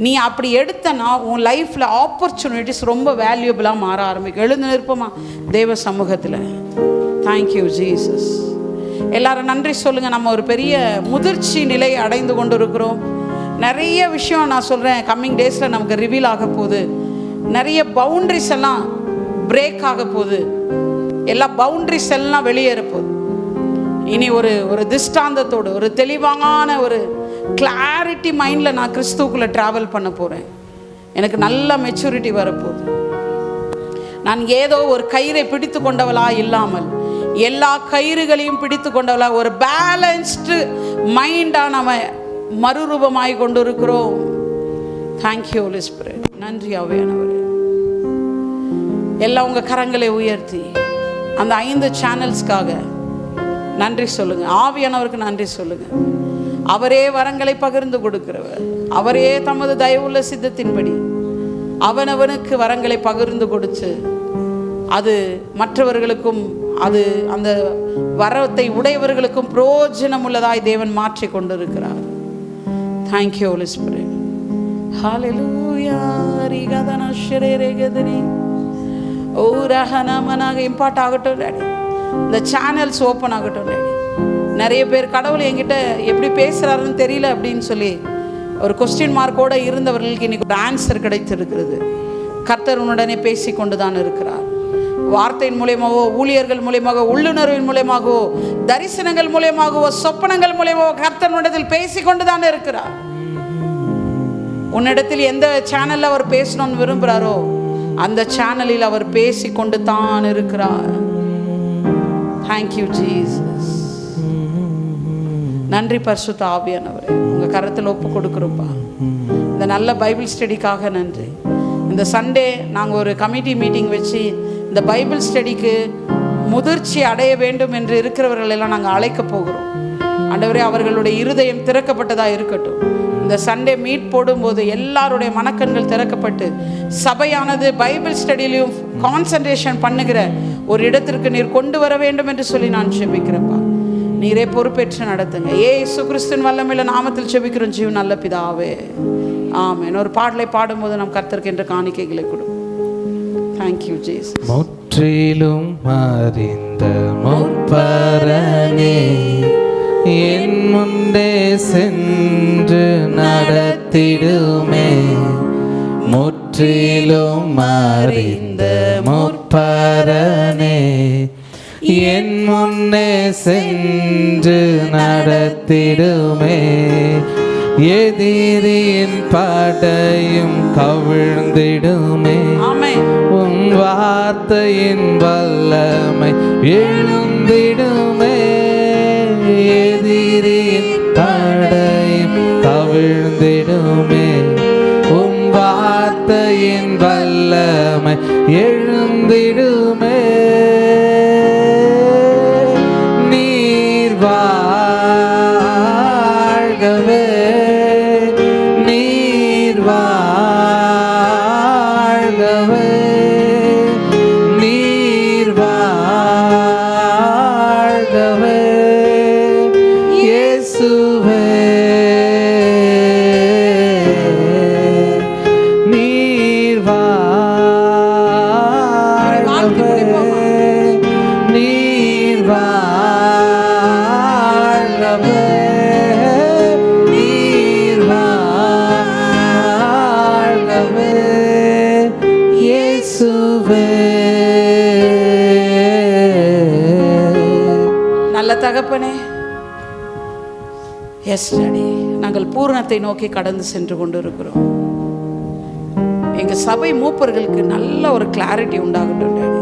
நீ அப்படி எடுத்தனா உன் லைஃப்பில் ஆப்பர்ச்சுனிட்டிஸ் ரொம்ப வேல்யூபிளாக மாற ஆரம்பிக்கும். எழுந்து நிற்போமா தேவ சமூகத்தில்? Thank you Jesus. எல்லாரும் நன்றி சொல்லுங்கள். நம்ம ஒரு பெரிய முதிர்ச்சி நிலை அடைந்து கொண்டு இருக்கிறோம். நிறைய விஷயம் நான் சொல்கிறேன் கம்மிங் டேஸில் நமக்கு ரிவீல் ஆக போகுது. நிறைய பவுண்ட்ரிஸ் எல்லாம் பிரேக் ஆக போகுது. எல்லா பவுண்ட்ரிஸ் எல்லாம் வெளியேற போகுது. இனி ஒரு திஷ்டாந்தத்தோடு, ஒரு தெளிவான ஒரு கிளாரிட்டி மைண்டில் நான் கிறிஸ்துவுக்குள்ளே ட்ராவல் பண்ண போகிறேன். எனக்கு நல்ல மெச்சூரிட்டி வரப்போகுது. நான் ஏதோ ஒரு கயிறை பிடித்து கொண்டவளா இல்லாமல் எல்லா கயிறுகளையும் பிடித்து கொண்டவளா ஒரு பேலன்ஸ்டு மைண்டாக நம்ம மறுரூபமாய் கொண்டு இருக்கிறோம். Thank you holy spirit. நன்றி ஆவியானவரே. எல்லாம் உங்கள் கரங்களை உயர்த்தி அந்த 5 சேனல்ஸ்க்காக நன்றி சொல்லுங்கள். ஆவியானவருக்கு நன்றி சொல்லுங்கள். அவரே வரங்களை பகிர்ந்து கொடுக்கிறவர். அவரே தமது தயவுள்ள சித்தத்தின்படி அவனவனுக்கு வரங்களை பகிர்ந்து கொடுத்து அது மற்றவர்களுக்கும் அது அந்த வரத்தை உடையவர்களுக்கும் பிரயோஜனம் உள்ளதாய் தேவன் மாற்றி கொண்டிருக்கிறார். Thank you holy spirit. ஹல்லேலூயா. ரிகதன ஷரேரேகதனி ஓரஹனமனாக இம்பார்ட் ஆகட்டும் டாடி. இந்த சேனல்ஸ் ஓப்பன் ஆகட்டும் டாடி. நிறைய பேர் கடவுள் என்கிட்ட எப்படி பேசுகிறாருன்னு தெரியல அப்படின்னு சொல்லி ஒரு கொஸ்டின் மார்க்கோடு இருந்தவர்களுக்கு இன்றைக்கி ஒரு ஆன்சர் கிடைத்திருக்கிறது. கர்த்தர் உன்னுடனே பேசி கொண்டு தான் இருக்கிறார். வார்த்தையின் மூலியமாகவோ, ஊழியர்கள் மூலியமாகவோ, உள்ளுணர்வின் மூலியமாகவோ, தரிசனங்கள் மூலியமாகவோ, சொப்பனங்கள் மூலியமாகவோ கர்த்தர் பேசி கொண்டு தான் இருக்கிறார். உன்னிடத்தில் எந்த சேனலில் அவர் பேசணும்னு விரும்புகிறாரோ அந்த சேனலில் அவர் பேசி கொண்டு தான் இருக்கிறார். Thank you Jesus. நன்றி பரிசுத்த ஆவியானவரே. உங்கள் கரத்தில் ஒப்பு கொடுக்குறோப்பா. இந்த நல்ல பைபிள் ஸ்டடிக்காக நன்றி. இந்த சண்டே நாங்கள் ஒரு கமிட்டி மீட்டிங் வச்சு இந்த பைபிள் ஸ்டடிக்கு முதிர்ச்சி அடைய வேண்டும் என்று இருக்கிறவர்கள் எல்லாம் நாங்கள் அழைக்க போகிறோம். ஆண்டவரே, அவர்களுடைய இருதயம் திறக்கப்பட்டதாக இருக்கட்டும். இந்த சண்டே மீட் போடும்போது எல்லாருடைய மனக்கண்கள் திறக்கப்பட்டு சபையானது பைபிள் ஸ்டடியிலையும் கான்சன்ட்ரேஷன் பண்ணுகிற ஒரு இடத்திற்கு நீர் கொண்டு வர வேண்டும் என்று சொல்லி நான் ஜெபிக்கிறேன்ப்பா. நீரே பொறுப்பேற்று நடத்துங்க. இயேசு கிறிஸ்துவின் வல்லமையுள்ள நாமத்தில் ஜெபிக்கிறோம் ஜீவன் நல்ல பிதாவே, ஆமென். ஒரு பாடலை பாடும்போது நம் கர்த்தருக்கு என்று காணிக்கைகளை கொடு. Thank you Jesus. முற்றிலும் அறிந்த முற்பரனே, என் முன்னே சென்று நடத்திடுமே. முற்றிலும் அறிந்த முற்பரனே, என் முன்னே சென்று நடத்திடுமே. எதிரியின் படையும் கவிழ்ந்திடுமே. உன் வார்த்தையின் வல்லமை எழுந்திடுமே. எதிரியின் படையும் கவிழ்ந்திடுமே. உன் வார்த்தையின் வல்லமை எழுந்திடுமே. நீர் வாழ்கவே, நீர் வாழ்கவே, நீர் வாழ்கவே. இயேசுவே நீர் வாழ்கவே, நீர் வாழ்கவே, நீர் வாழ்கவே. இயேசுவே. நல்ல தகப்பனே, எஸ் டாடி, நாங்கள் பூரணத்தை நோக்கி கடந்து சென்று கொண்டு இருக்கிறோம். எங்க சபை மூப்பர்களுக்கு நல்ல ஒரு கிளாரிட்டி உண்டாகட்டும் டாடி.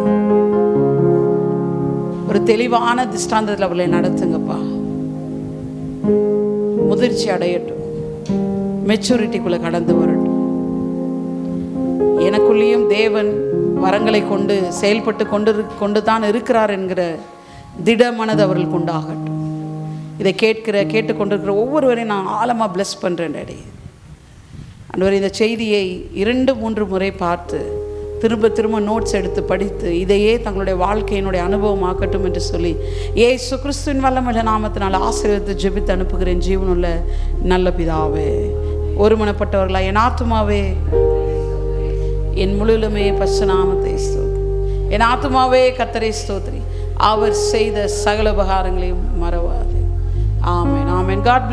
ஒரு தெளிவான திஷ்டாந்தத்தில் அவளை நடத்துங்கப்பா. முதிர்ச்சி அடையட்டும், மெச்சூரிட்டிக்குள்ள கடந்து வரட்டும். எனக்குள்ளேயும் தேவன் வரங்களை கொண்டு செயல்பட்டு கொண்டு தான் இருக்கிறார் என்கிற திட மனது அவர்களுக்கு உண்டாகட்டும். இதை கேட்டுக்கொண்டிருக்கிற ஒவ்வொருவரையும் நான் ஆழமாக பிளஸ் பண்ணுறேன் டாடி. அன்றுவரை இந்த செய்தியை 2-3 முறை பார்த்து திரும்ப நோட்ஸ் எடுத்து படித்து இதையே தங்களுடைய வாழ்க்கையினுடைய அனுபவமாக்கட்டும் என்று சொல்லி இயேசு கிறிஸ்துவின் வல்லமையுள்ள நாமத்தினால் ஆசீர்வதித்து ஜெபித்து அனுப்புகிறேன் ஜீவனுள்ள நல்ல பிதாவே. ஒருமனப்பட்டவர்களா என் ஆத்துமாவே என் முழுலுமே பரிசுத்த நாமத்தை ஸ்தோத்திரி. என் ஆத்துமாவே கர்த்தரை ஸ்தோத்திரி, அவர் செய்த சகல உபகாரங்களையும் மறவாது. ஆமென், ஆமென். God bless.